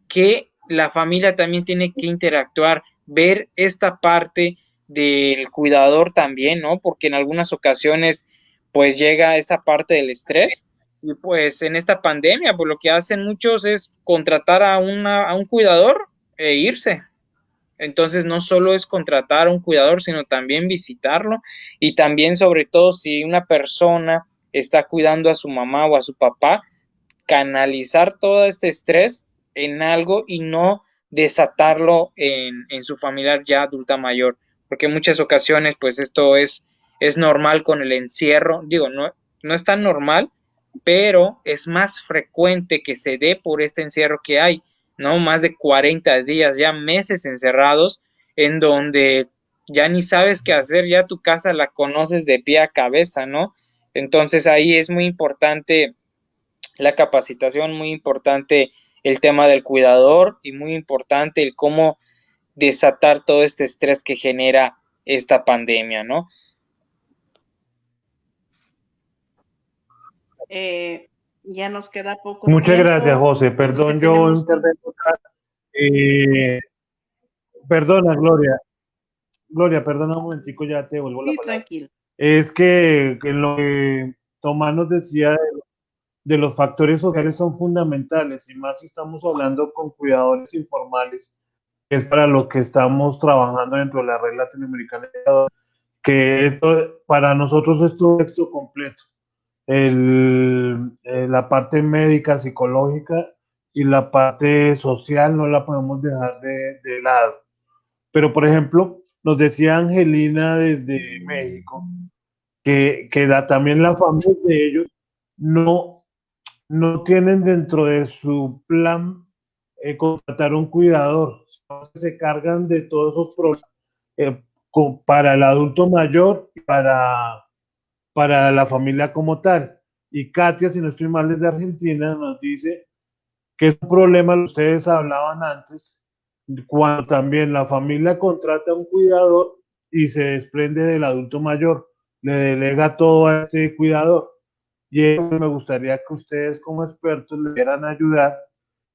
que la familia también tiene que interactuar, ver esta parte del cuidador también, ¿no? Porque en algunas ocasiones pues llega esta parte del estrés y pues en esta pandemia pues lo que hacen muchos es contratar a un cuidador e irse. Entonces no solo es contratar a un cuidador, sino también visitarlo y también sobre todo si una persona está cuidando a su mamá o a su papá, canalizar todo este estrés en algo y no desatarlo en su familiar ya adulta mayor, porque en muchas ocasiones pues es normal con el encierro, digo, no es tan normal, pero es más frecuente que se dé por este encierro que hay, ¿no? Más de 40 días, ya meses encerrados, en donde ya ni sabes qué hacer, ya tu casa la conoces de pie a cabeza, ¿no? Entonces ahí es muy importante la capacitación, muy importante el tema del cuidador y muy importante el cómo desatar todo este estrés que genera esta pandemia, ¿no? Ya nos queda poco Muchas gracias, tiempo. José. Perdón, yo Tenemos un... intervengo acá. Eh, Perdona, Gloria. Gloria, perdona un momentico, ya te devuelvo la Sí, palabra. tranquilo. Es que en lo que Tomás nos decía de los factores sociales son fundamentales, y más si estamos hablando con cuidadores informales, que es para lo que estamos trabajando dentro de la red latinoamericana, que esto, para nosotros es todo texto completo. La parte médica, psicológica y la parte social no la podemos dejar de lado. Pero, por ejemplo, nos decía Angelina desde México también la familia de ellos no, no tienen dentro de su plan contratar un cuidador, se cargan de todos esos problemas para el adulto mayor y para la familia como tal. Y Katia, si no estoy mal, desde Argentina, nos dice que es un problema, ustedes hablaban antes, cuando también la familia contrata a un cuidador y se desprende del adulto mayor, le delega todo a este cuidador. Y eso me gustaría que ustedes como expertos le quieran ayudar,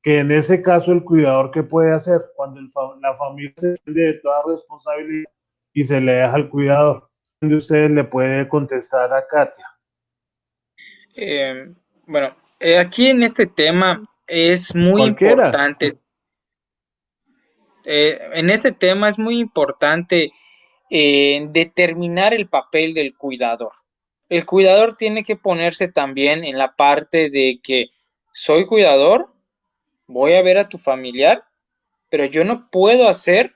que en ese caso el cuidador, ¿qué puede hacer cuando la familia se desprende de toda responsabilidad y se le deja al cuidador? Ustedes le puede contestar a Katia. Eh, bueno, aquí en este tema es muy Cualquiera. importante, en este tema es muy importante determinar el papel del cuidador. El cuidador tiene que ponerse también en la parte de que soy cuidador, voy a ver a tu familiar, pero yo no puedo hacer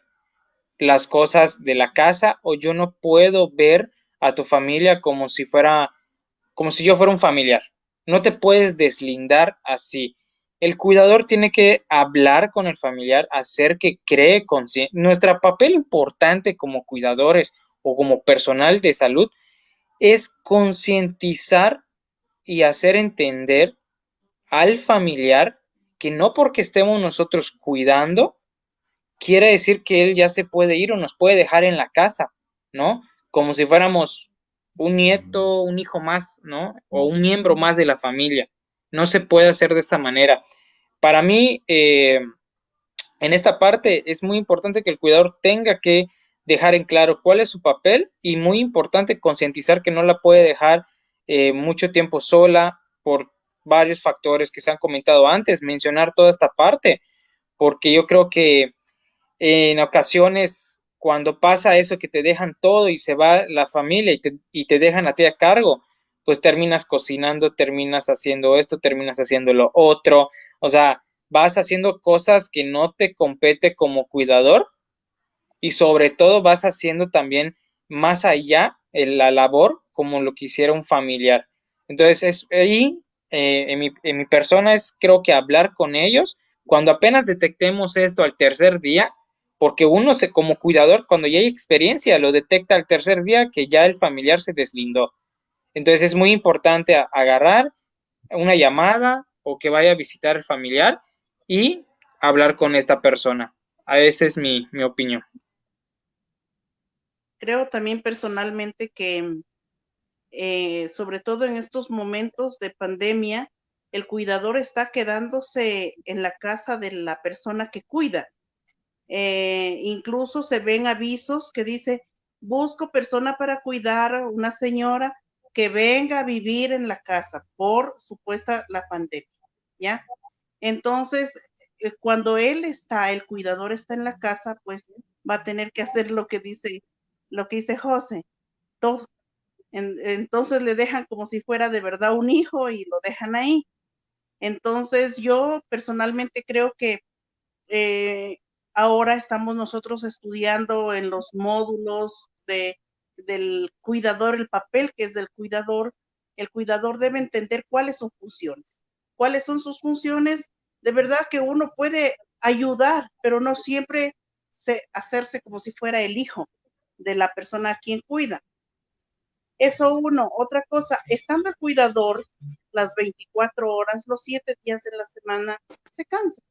las cosas de la casa o yo no puedo ver a tu familia como si yo fuera un familiar. No te puedes deslindar así. El cuidador tiene que hablar con el familiar, hacer que cree conciencia. Nuestro papel importante como cuidadores o como personal de salud es concientizar y hacer entender al familiar que no porque estemos nosotros cuidando, quiere decir que él ya se puede ir o nos puede dejar en la casa, ¿no? Como si fuéramos un nieto, un hijo más, ¿no? O un miembro más de la familia. No se puede hacer de esta manera. Para mí, en esta parte es muy importante que el cuidador tenga que dejar en claro cuál es su papel y muy importante concientizar que no la puede dejar mucho tiempo sola por varios factores que se han comentado antes, mencionar toda esta parte, porque yo creo que en ocasiones cuando pasa eso que te dejan todo y se va la familia y te dejan a ti a cargo, pues terminas cocinando, terminas haciendo esto, terminas haciendo lo otro, o sea, vas haciendo cosas que no te compete como cuidador y sobre todo vas haciendo también más allá la labor como lo que hiciera un familiar. Entonces, es ahí, en mi persona es creo que hablar con ellos cuando apenas detectemos esto al tercer día, porque uno como cuidador, cuando ya hay experiencia, lo detecta al tercer día que ya el familiar se deslindó. Entonces es muy importante agarrar una llamada o que vaya a visitar al familiar y hablar con esta persona. Esa es mi opinión. Creo también personalmente que, sobre todo en estos momentos de pandemia, el cuidador está quedándose en la casa de la persona que cuida. Incluso se ven avisos que dice, busco persona para cuidar, una señora que venga a vivir en la casa por supuesta la pandemia, ¿ya? Entonces, cuando el cuidador está en la casa, pues va a tener que hacer lo que dice José, todo. Entonces le dejan como si fuera de verdad un hijo y lo dejan ahí. Entonces, yo personalmente creo que eh, ahora estamos nosotros estudiando en los módulos del cuidador, el papel que es del cuidador. El cuidador debe entender cuáles son funciones. ¿Cuáles son sus funciones? De verdad que uno puede ayudar, pero no siempre hacerse como si fuera el hijo de la persona a quien cuida. Eso uno. Otra cosa, estando el cuidador las 24 horas, los 7 días de la semana, se cansa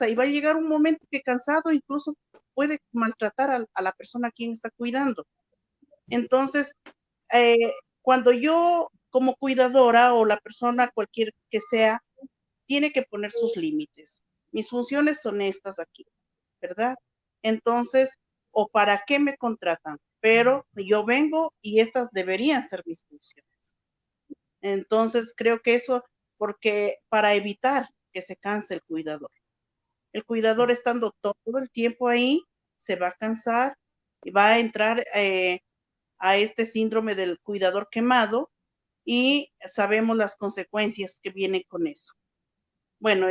y va a llegar un momento que cansado incluso puede maltratar a la persona a quien está cuidando. Entonces, eh, cuando yo como cuidadora o la persona cualquier que sea, tiene que poner sus límites. Mis funciones son estas aquí, ¿verdad? Entonces, ¿o para qué me contratan? Pero yo vengo y estas deberían ser mis funciones. Entonces, creo que eso, porque para evitar que se canse el cuidador. El cuidador estando todo el tiempo ahí, se va a cansar y va a entrar a este síndrome del cuidador quemado y sabemos las consecuencias que vienen con eso. Bueno,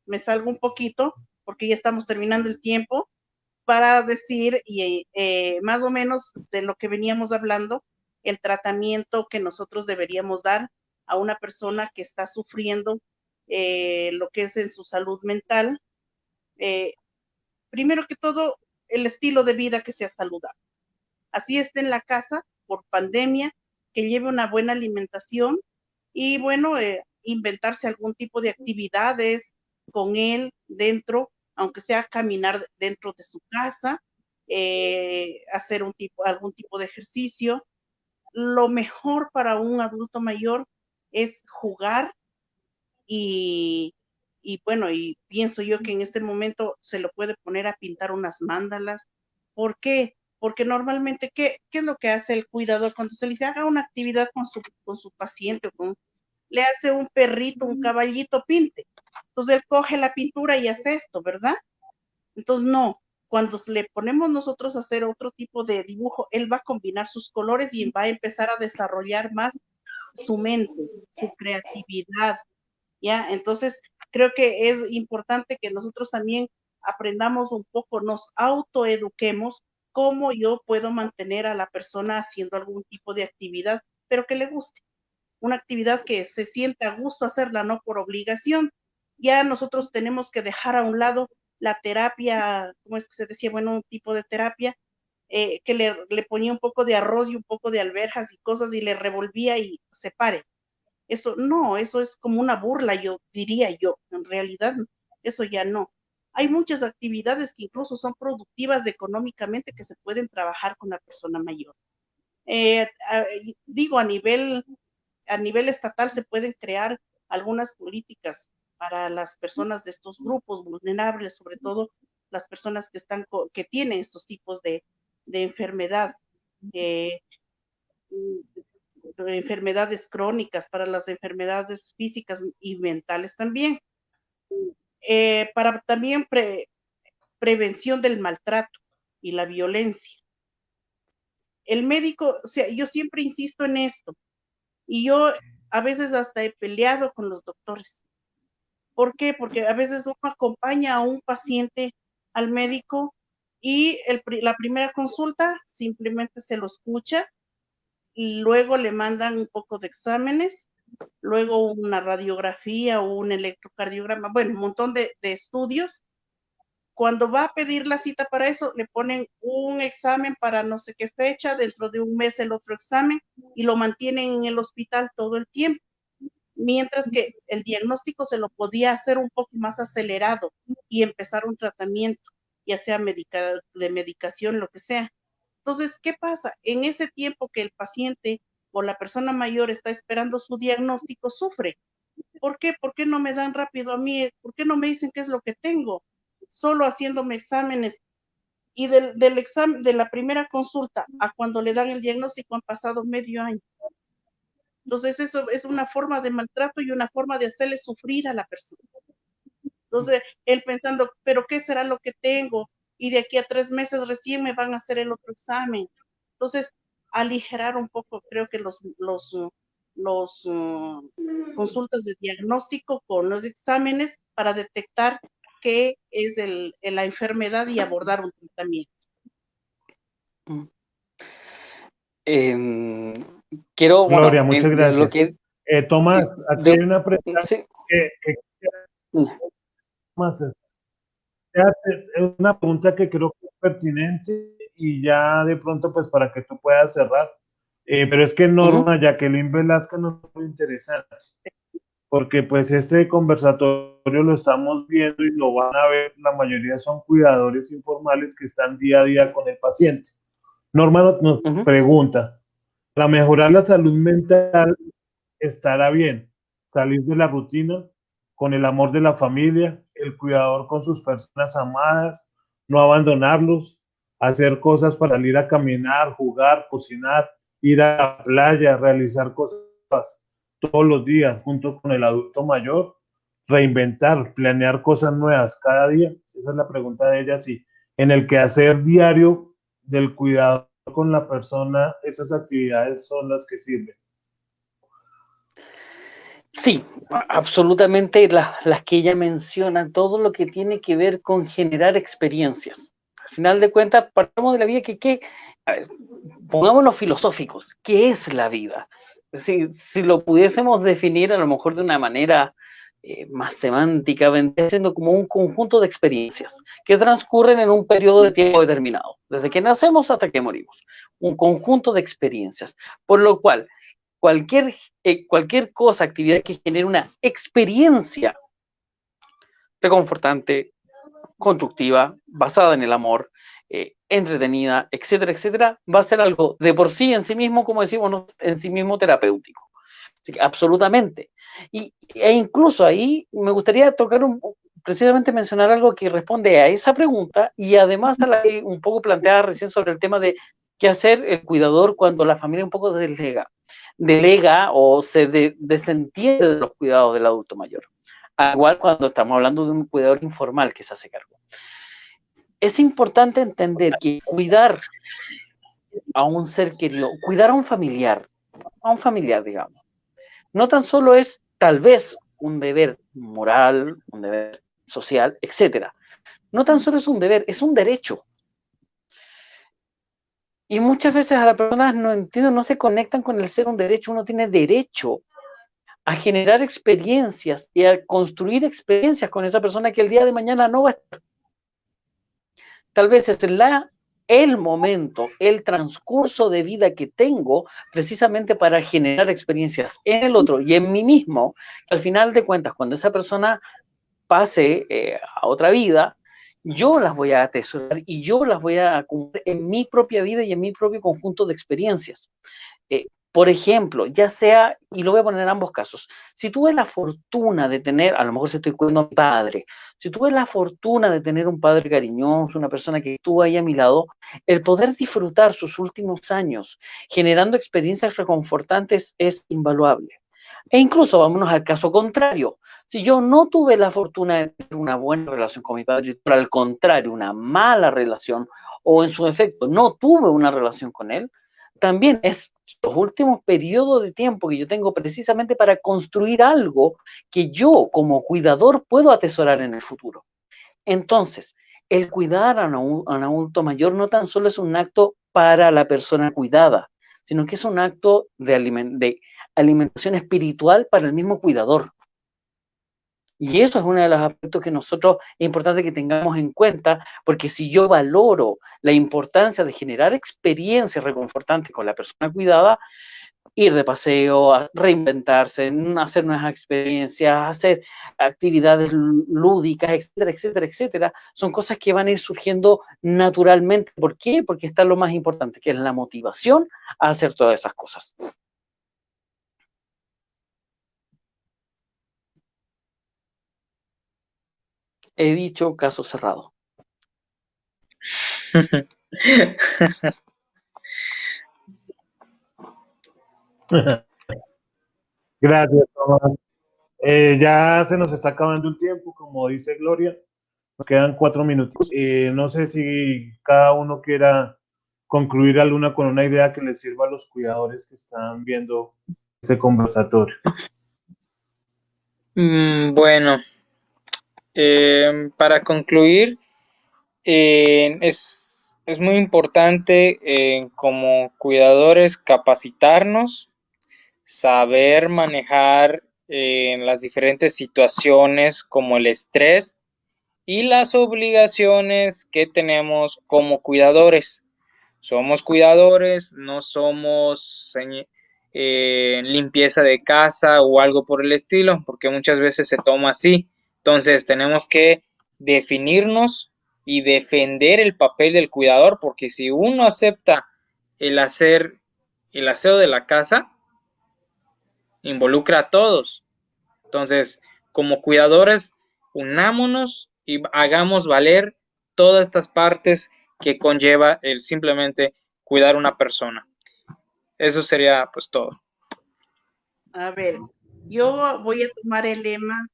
me salgo un poquito porque ya estamos terminando el tiempo para decir y más o menos de lo que veníamos hablando, el tratamiento que nosotros deberíamos dar a una persona que está sufriendo lo que es en su salud mental. eh, Primero que todo, el estilo de vida que sea saludable. Así esté en la casa por pandemia, que lleve una buena alimentación y bueno, inventarse algún tipo de actividades con él dentro, aunque sea caminar dentro de su casa, hacer algún tipo de ejercicio. Lo mejor para un adulto mayor es jugar y, y bueno, y pienso yo que en este momento se lo puede poner a pintar unas mandalas. ¿Por qué? Porque normalmente, ¿qué es lo que hace el cuidador cuando se le dice haga una actividad con su paciente? Le hace un perrito, un caballito, pinte. Entonces él coge la pintura y hace esto, ¿verdad? Entonces no, cuando le ponemos nosotros a hacer otro tipo de dibujo, él va a combinar sus colores y va a empezar a desarrollar más su mente, su creatividad, ¿ya? Entonces, creo que es importante que nosotros también aprendamos un poco, nos autoeduquemos cómo yo puedo mantener a la persona haciendo algún tipo de actividad, pero que le guste. Una actividad que se sienta a gusto hacerla, no por obligación. Ya nosotros tenemos que dejar a un lado la terapia, ¿cómo es que se decía? Bueno, un tipo de terapia que le ponía un poco de arroz y un poco de alberjas y cosas y le revolvía y se pare. Eso no, eso es como una burla, yo diría yo. En realidad, eso ya no. hay muchas actividades que incluso son productivas económicamente que se pueden trabajar con la persona mayor. Digo, a nivel estatal se pueden crear algunas políticas para las personas de estos grupos vulnerables, sobre todo las personas que tienen estos tipos de enfermedad, de enfermedades crónicas, para las enfermedades físicas y mentales también, para también prevención del maltrato y la violencia. El médico, o sea, yo siempre insisto en esto, y yo a veces hasta he peleado con los doctores. ¿Por qué? Porque a veces uno acompaña a un paciente al médico y la primera consulta simplemente se lo escucha, y luego le mandan un poco de exámenes, luego una radiografía o un electrocardiograma, bueno, un montón de estudios. Cuando va a pedir la cita para eso, le ponen un examen para no sé qué fecha, dentro de un mes el otro examen, y lo mantienen en el hospital todo el tiempo. Mientras que el diagnóstico se lo podía hacer un poco más acelerado y empezar un tratamiento, ya sea de medicación, lo que sea. Entonces, ¿qué pasa? En ese tiempo que el paciente o la persona mayor está esperando su diagnóstico, sufre. ¿Por qué? ¿Por qué no me dan rápido a mí? ¿Por qué no me dicen qué es lo que tengo? Solo haciéndome exámenes. Y del examen, de la primera consulta a cuando le dan el diagnóstico han pasado medio año. Entonces, eso es una forma de maltrato y una forma de hacerle sufrir a la persona. Entonces, él pensando, ¿pero qué será lo que tengo? Y de aquí a 3 meses recién me van a hacer el otro examen. Entonces, aligerar un poco, creo que los consultas de diagnóstico con los exámenes para detectar qué es la enfermedad y abordar un tratamiento. Quiero, Gloria, bueno, muchas de lo gracias. que... Tomás, Sí, aquí hay una pregunta sí. que más es una pregunta que creo que es pertinente y ya de pronto pues para que tú puedas cerrar. Pero es que Norma Jacqueline Velasco nos es muy interesante, porque pues este conversatorio lo estamos viendo y lo van a ver, la mayoría son cuidadores informales que están día a día con el paciente. Norma nos pregunta, para mejorar la salud mental, ¿estará bien salir de la rutina con el amor de la familia, el cuidador con sus personas amadas, no abandonarlos, hacer cosas para salir a caminar, jugar, cocinar, ir a la playa, realizar cosas todos los días junto con el adulto mayor, reinventar, planear cosas nuevas cada día? Esa es la pregunta de ella, sí. En el quehacer diario del cuidado con la persona, esas actividades son las que sirven. Sí, absolutamente las que ella menciona, todo lo que tiene que ver con generar experiencias. Al final de cuentas, partamos de la vida pongámonos filosóficos, ¿qué es la vida? Si lo pudiésemos definir a lo mejor de una manera más semántica, vendría siendo como un conjunto de experiencias que transcurren en un periodo de tiempo determinado, desde que nacemos hasta que morimos. Un conjunto de experiencias, por lo cual cualquier cosa, actividad que genere una experiencia reconfortante, constructiva, basada en el amor, entretenida, etcétera, etcétera, va a ser algo de por sí en sí mismo, como decimos, en sí mismo terapéutico. Así que, absolutamente. E incluso ahí me gustaría tocar precisamente mencionar algo que responde a esa pregunta y además a la que un poco planteada recién sobre el tema de qué hacer el cuidador cuando la familia un poco delega o se desentiende de los cuidados del adulto mayor. Igual cuando estamos hablando de un cuidador informal que se hace cargo. Es importante entender que cuidar a un ser querido, cuidar a un familiar, digamos, no tan solo es tal vez un deber moral, un deber social, etcétera. No tan solo es un deber, es un derecho. Y muchas veces a las personas no entienden, no se conectan con el ser un derecho. Uno tiene derecho a generar experiencias y a construir experiencias con esa persona que el día de mañana no va a estar. Tal vez es el momento, el transcurso de vida que tengo precisamente para generar experiencias en el otro y en mí mismo, que al final de cuentas, cuando esa persona pase a otra vida, yo las voy a atesorar y yo las voy a acumular en mi propia vida y en mi propio conjunto de experiencias. Por ejemplo, ya sea, y lo voy a poner en ambos casos, si tuve la fortuna de tener, a lo mejor si estoy cuidando a mi padre, si tuve la fortuna de tener un padre cariñoso, una persona que estuvo ahí a mi lado, el poder disfrutar sus últimos años generando experiencias reconfortantes es invaluable. E incluso vámonos al caso contrario. Si yo no tuve la fortuna de tener una buena relación con mi padre, pero al contrario, una mala relación, o en su efecto no tuve una relación con él, también es los últimos periodos de tiempo que yo tengo precisamente para construir algo que yo como cuidador puedo atesorar en el futuro. Entonces, el cuidar a un adulto mayor no tan solo es un acto para la persona cuidada, sino que es un acto de alimentación espiritual para el mismo cuidador. Y eso es uno de los aspectos que nosotros es importante que tengamos en cuenta, porque si yo valoro la importancia de generar experiencias reconfortantes con la persona cuidada, ir de paseo, reinventarse, hacer nuevas experiencias, hacer actividades lúdicas, etcétera, etcétera, etcétera, son cosas que van a ir surgiendo naturalmente. ¿Por qué? Porque está lo más importante, que es la motivación a hacer todas esas cosas. He dicho caso cerrado. Gracias, Tomás. Ya se nos está acabando el tiempo, como dice Gloria. Nos quedan 4 minutos. No sé si cada uno quiera concluir alguna con una idea que les sirva a los cuidadores que están viendo este conversatorio. Bueno, para concluir, es muy importante como cuidadores capacitarnos, saber manejar las diferentes situaciones como el estrés y las obligaciones que tenemos como cuidadores. Somos cuidadores, no somos limpieza de casa o algo por el estilo, porque muchas veces se toma así. Entonces tenemos que definirnos y defender el papel del cuidador, porque si uno acepta el hacer el aseo de la casa, involucra a todos. Entonces, como cuidadores, unámonos y hagamos valer todas estas partes que conlleva el simplemente cuidar a una persona. Eso sería pues todo. A ver, yo voy a tomar el lema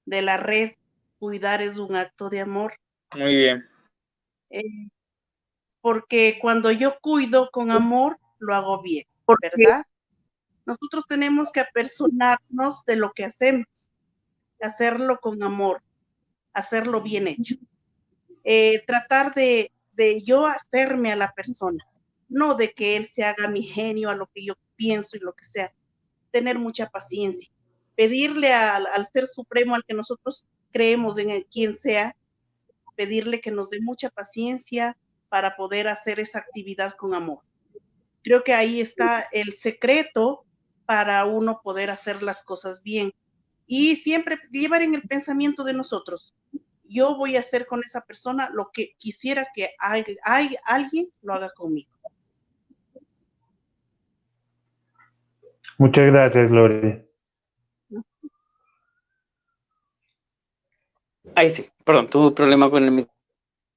de la red, cuidar es un acto de amor. Muy bien. Porque cuando yo cuido con amor, lo hago bien, ¿verdad? Nosotros tenemos que apersonarnos de lo que hacemos, hacerlo con amor, hacerlo bien hecho. Tratar de yo hacerme a la persona, no de que él se haga mi genio a lo que yo pienso y lo que sea. Tener mucha paciencia, pedirle al Ser Supremo, al que nosotros creemos en el quien sea, pedirle que nos dé mucha paciencia para poder hacer esa actividad con amor. Creo que ahí está el secreto para uno poder hacer las cosas bien. Y siempre llevar en el pensamiento de nosotros, yo voy a hacer con esa persona lo que quisiera que alguien lo haga conmigo. Muchas gracias, Gloria. Ahí sí, perdón, tuve un problema con el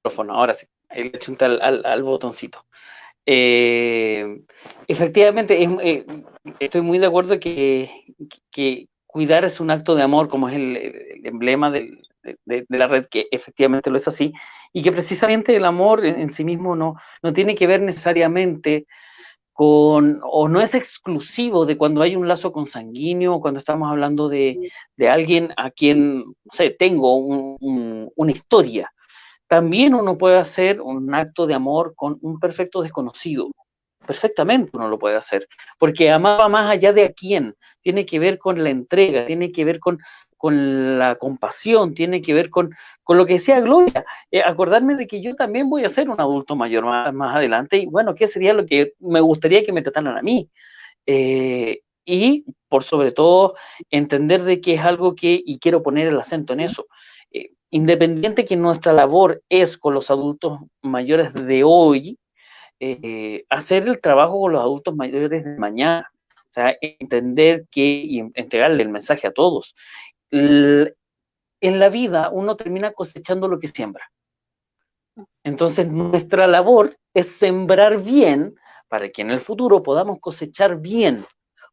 micrófono, ahora sí, ahí le chunté al botoncito. Efectivamente, estoy muy de acuerdo que cuidar es un acto de amor, como es el emblema de la red, que efectivamente lo es así, y que precisamente el amor en sí mismo no tiene que ver necesariamente con, o no es exclusivo de cuando hay un lazo consanguíneo, cuando estamos hablando de alguien a quien, no sé, tengo una historia. También uno puede hacer un acto de amor con un perfecto desconocido. Perfectamente uno lo puede hacer, porque amaba más allá de a quién, tiene que ver con la entrega, tiene que ver con la compasión, tiene que ver con lo que decía Gloria, acordarme de que yo también voy a ser un adulto mayor más adelante, y bueno, ¿qué sería lo que me gustaría que me trataran a mí? Y por sobre todo entender de que es algo que, y quiero poner el acento en eso, independiente que nuestra labor es con los adultos mayores de hoy, hacer el trabajo con los adultos mayores de mañana. O sea, entender que y entregarle el mensaje a todos. En la vida uno termina cosechando lo que siembra. Entonces nuestra labor es sembrar bien para que en el futuro podamos cosechar bien.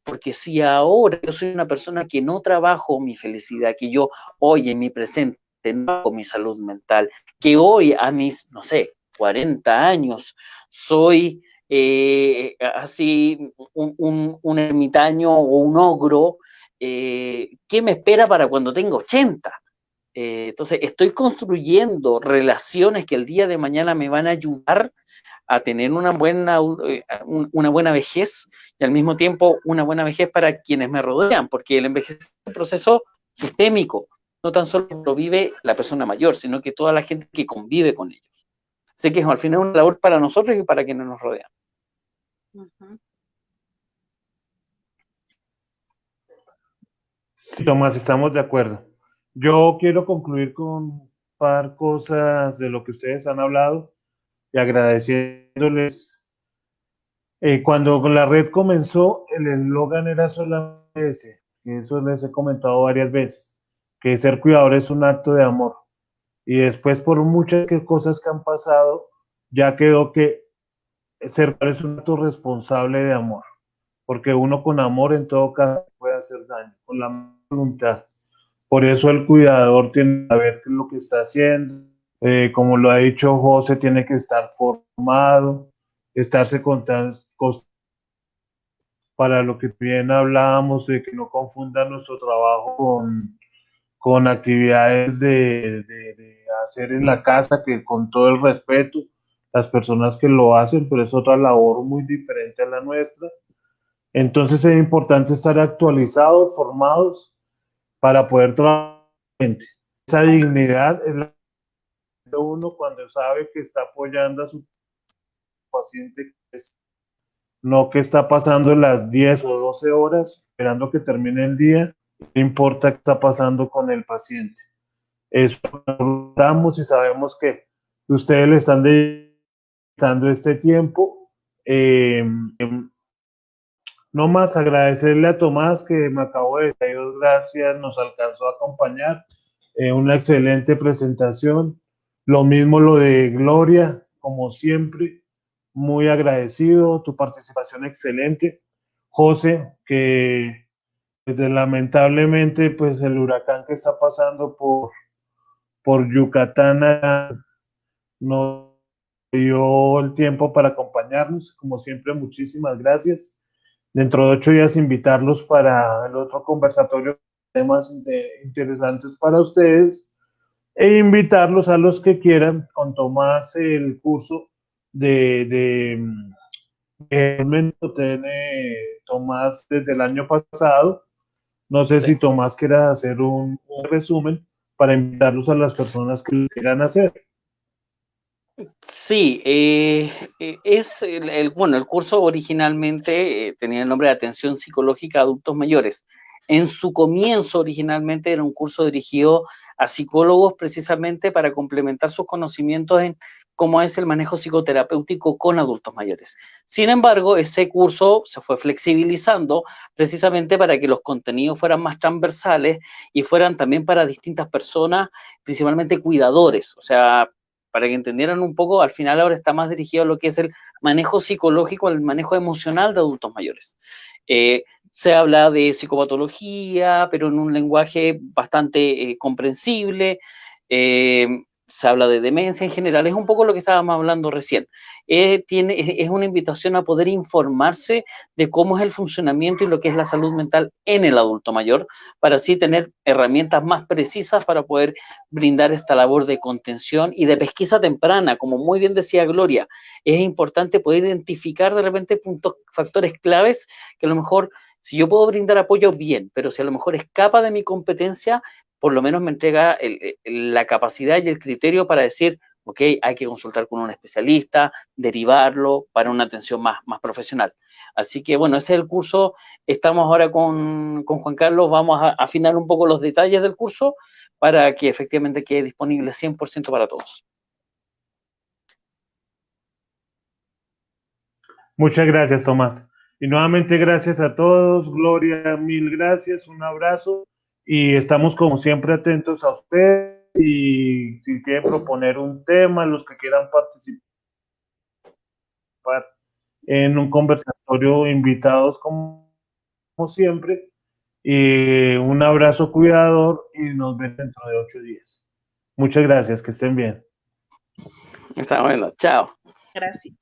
Porque si ahora yo soy una persona que no trabajo mi felicidad, que yo hoy en mi presente no hago mi salud mental, que hoy a mis, no sé, 40 años soy así un ermitaño o un ogro, ¿qué me espera para cuando tenga 80? Entonces, estoy construyendo relaciones que el día de mañana me van a ayudar a tener una buena vejez y al mismo tiempo una buena vejez para quienes me rodean, porque el envejecimiento es un proceso sistémico, no tan solo lo vive la persona mayor, sino que toda la gente que convive con ellos. Así que al final es una labor para nosotros y para quienes nos rodean. Sí, Tomás, estamos de acuerdo. Yo quiero concluir con un par cosas de lo que ustedes han hablado y agradeciéndoles. Cuando la red comenzó, el eslogan era solamente ese, que eso les he comentado varias veces, que ser cuidador es un acto de amor. Y después, por muchas cosas que han pasado, ya quedó que ser cuidador es un acto responsable de amor, porque uno con amor en todo caso puede hacer daño, con la voluntad. Por eso el cuidador tiene que saber qué es lo que está haciendo. Como lo ha dicho José, tiene que estar formado, estarse contando para lo que bien hablábamos de que no confundan nuestro trabajo con actividades de hacer en la casa, que con todo el respeto, las personas que lo hacen, pero es otra labor muy diferente a la nuestra. Entonces es importante estar actualizados, formados, para poder trabajar. Esa dignidad es la de uno cuando sabe que está apoyando a su paciente, no que está pasando las 10 o 12 horas esperando que termine el día, no importa qué está pasando con el paciente. Eso lo damos y sabemos que ustedes le están dedicando este tiempo. No más agradecerle a Tomás que me acabo de decir, gracias, nos alcanzó a acompañar. Una excelente presentación. Lo mismo lo de Gloria, como siempre, muy agradecido, tu participación excelente. José, que pues, lamentablemente pues el huracán que está pasando por Yucatán no dio el tiempo para acompañarnos. Como siempre, muchísimas gracias. Dentro de 8 días invitarlos para el otro conversatorio, temas interesantes para ustedes, e invitarlos a los que quieran con Tomás el curso de tiene Tomás desde el año pasado. No sé si Tomás quiera hacer un resumen para invitarlos a las personas que lo quieran hacer. Sí, es bueno, el curso originalmente tenía el nombre de Atención Psicológica a Adultos Mayores. En su comienzo, originalmente, era un curso dirigido a psicólogos precisamente para complementar sus conocimientos en cómo es el manejo psicoterapéutico con adultos mayores. Sin embargo, ese curso se fue flexibilizando precisamente para que los contenidos fueran más transversales y fueran también para distintas personas, principalmente cuidadores, o sea, para que entendieran un poco, al final ahora está más dirigido a lo que es el manejo psicológico, el manejo emocional de adultos mayores. Se habla de psicopatología, pero en un lenguaje bastante comprensible. Se habla de demencia en general, es un poco lo que estábamos hablando recién. Es una invitación a poder informarse de cómo es el funcionamiento y lo que es la salud mental en el adulto mayor, para así tener herramientas más precisas para poder brindar esta labor de contención y de pesquisa temprana. Como muy bien decía Gloria, es importante poder identificar de repente factores claves que a lo mejor, si yo puedo brindar apoyo, bien, pero si a lo mejor escapa de mi competencia, por lo menos me entrega la capacidad y el criterio para decir, ok, hay que consultar con un especialista, derivarlo para una atención más profesional. Así que bueno, ese es el curso. Estamos ahora con Juan Carlos, vamos a afinar un poco los detalles del curso para que efectivamente quede disponible 100% para todos. Muchas gracias, Tomás. Y nuevamente gracias a todos. Gloria, mil gracias, un abrazo. Y estamos como siempre atentos a ustedes. Y si quieren proponer un tema, los que quieran participar en un conversatorio, invitados como siempre. Y un abrazo cuidador y nos vemos dentro de 8 días. Muchas gracias, que estén bien. Está bueno, chao. Gracias.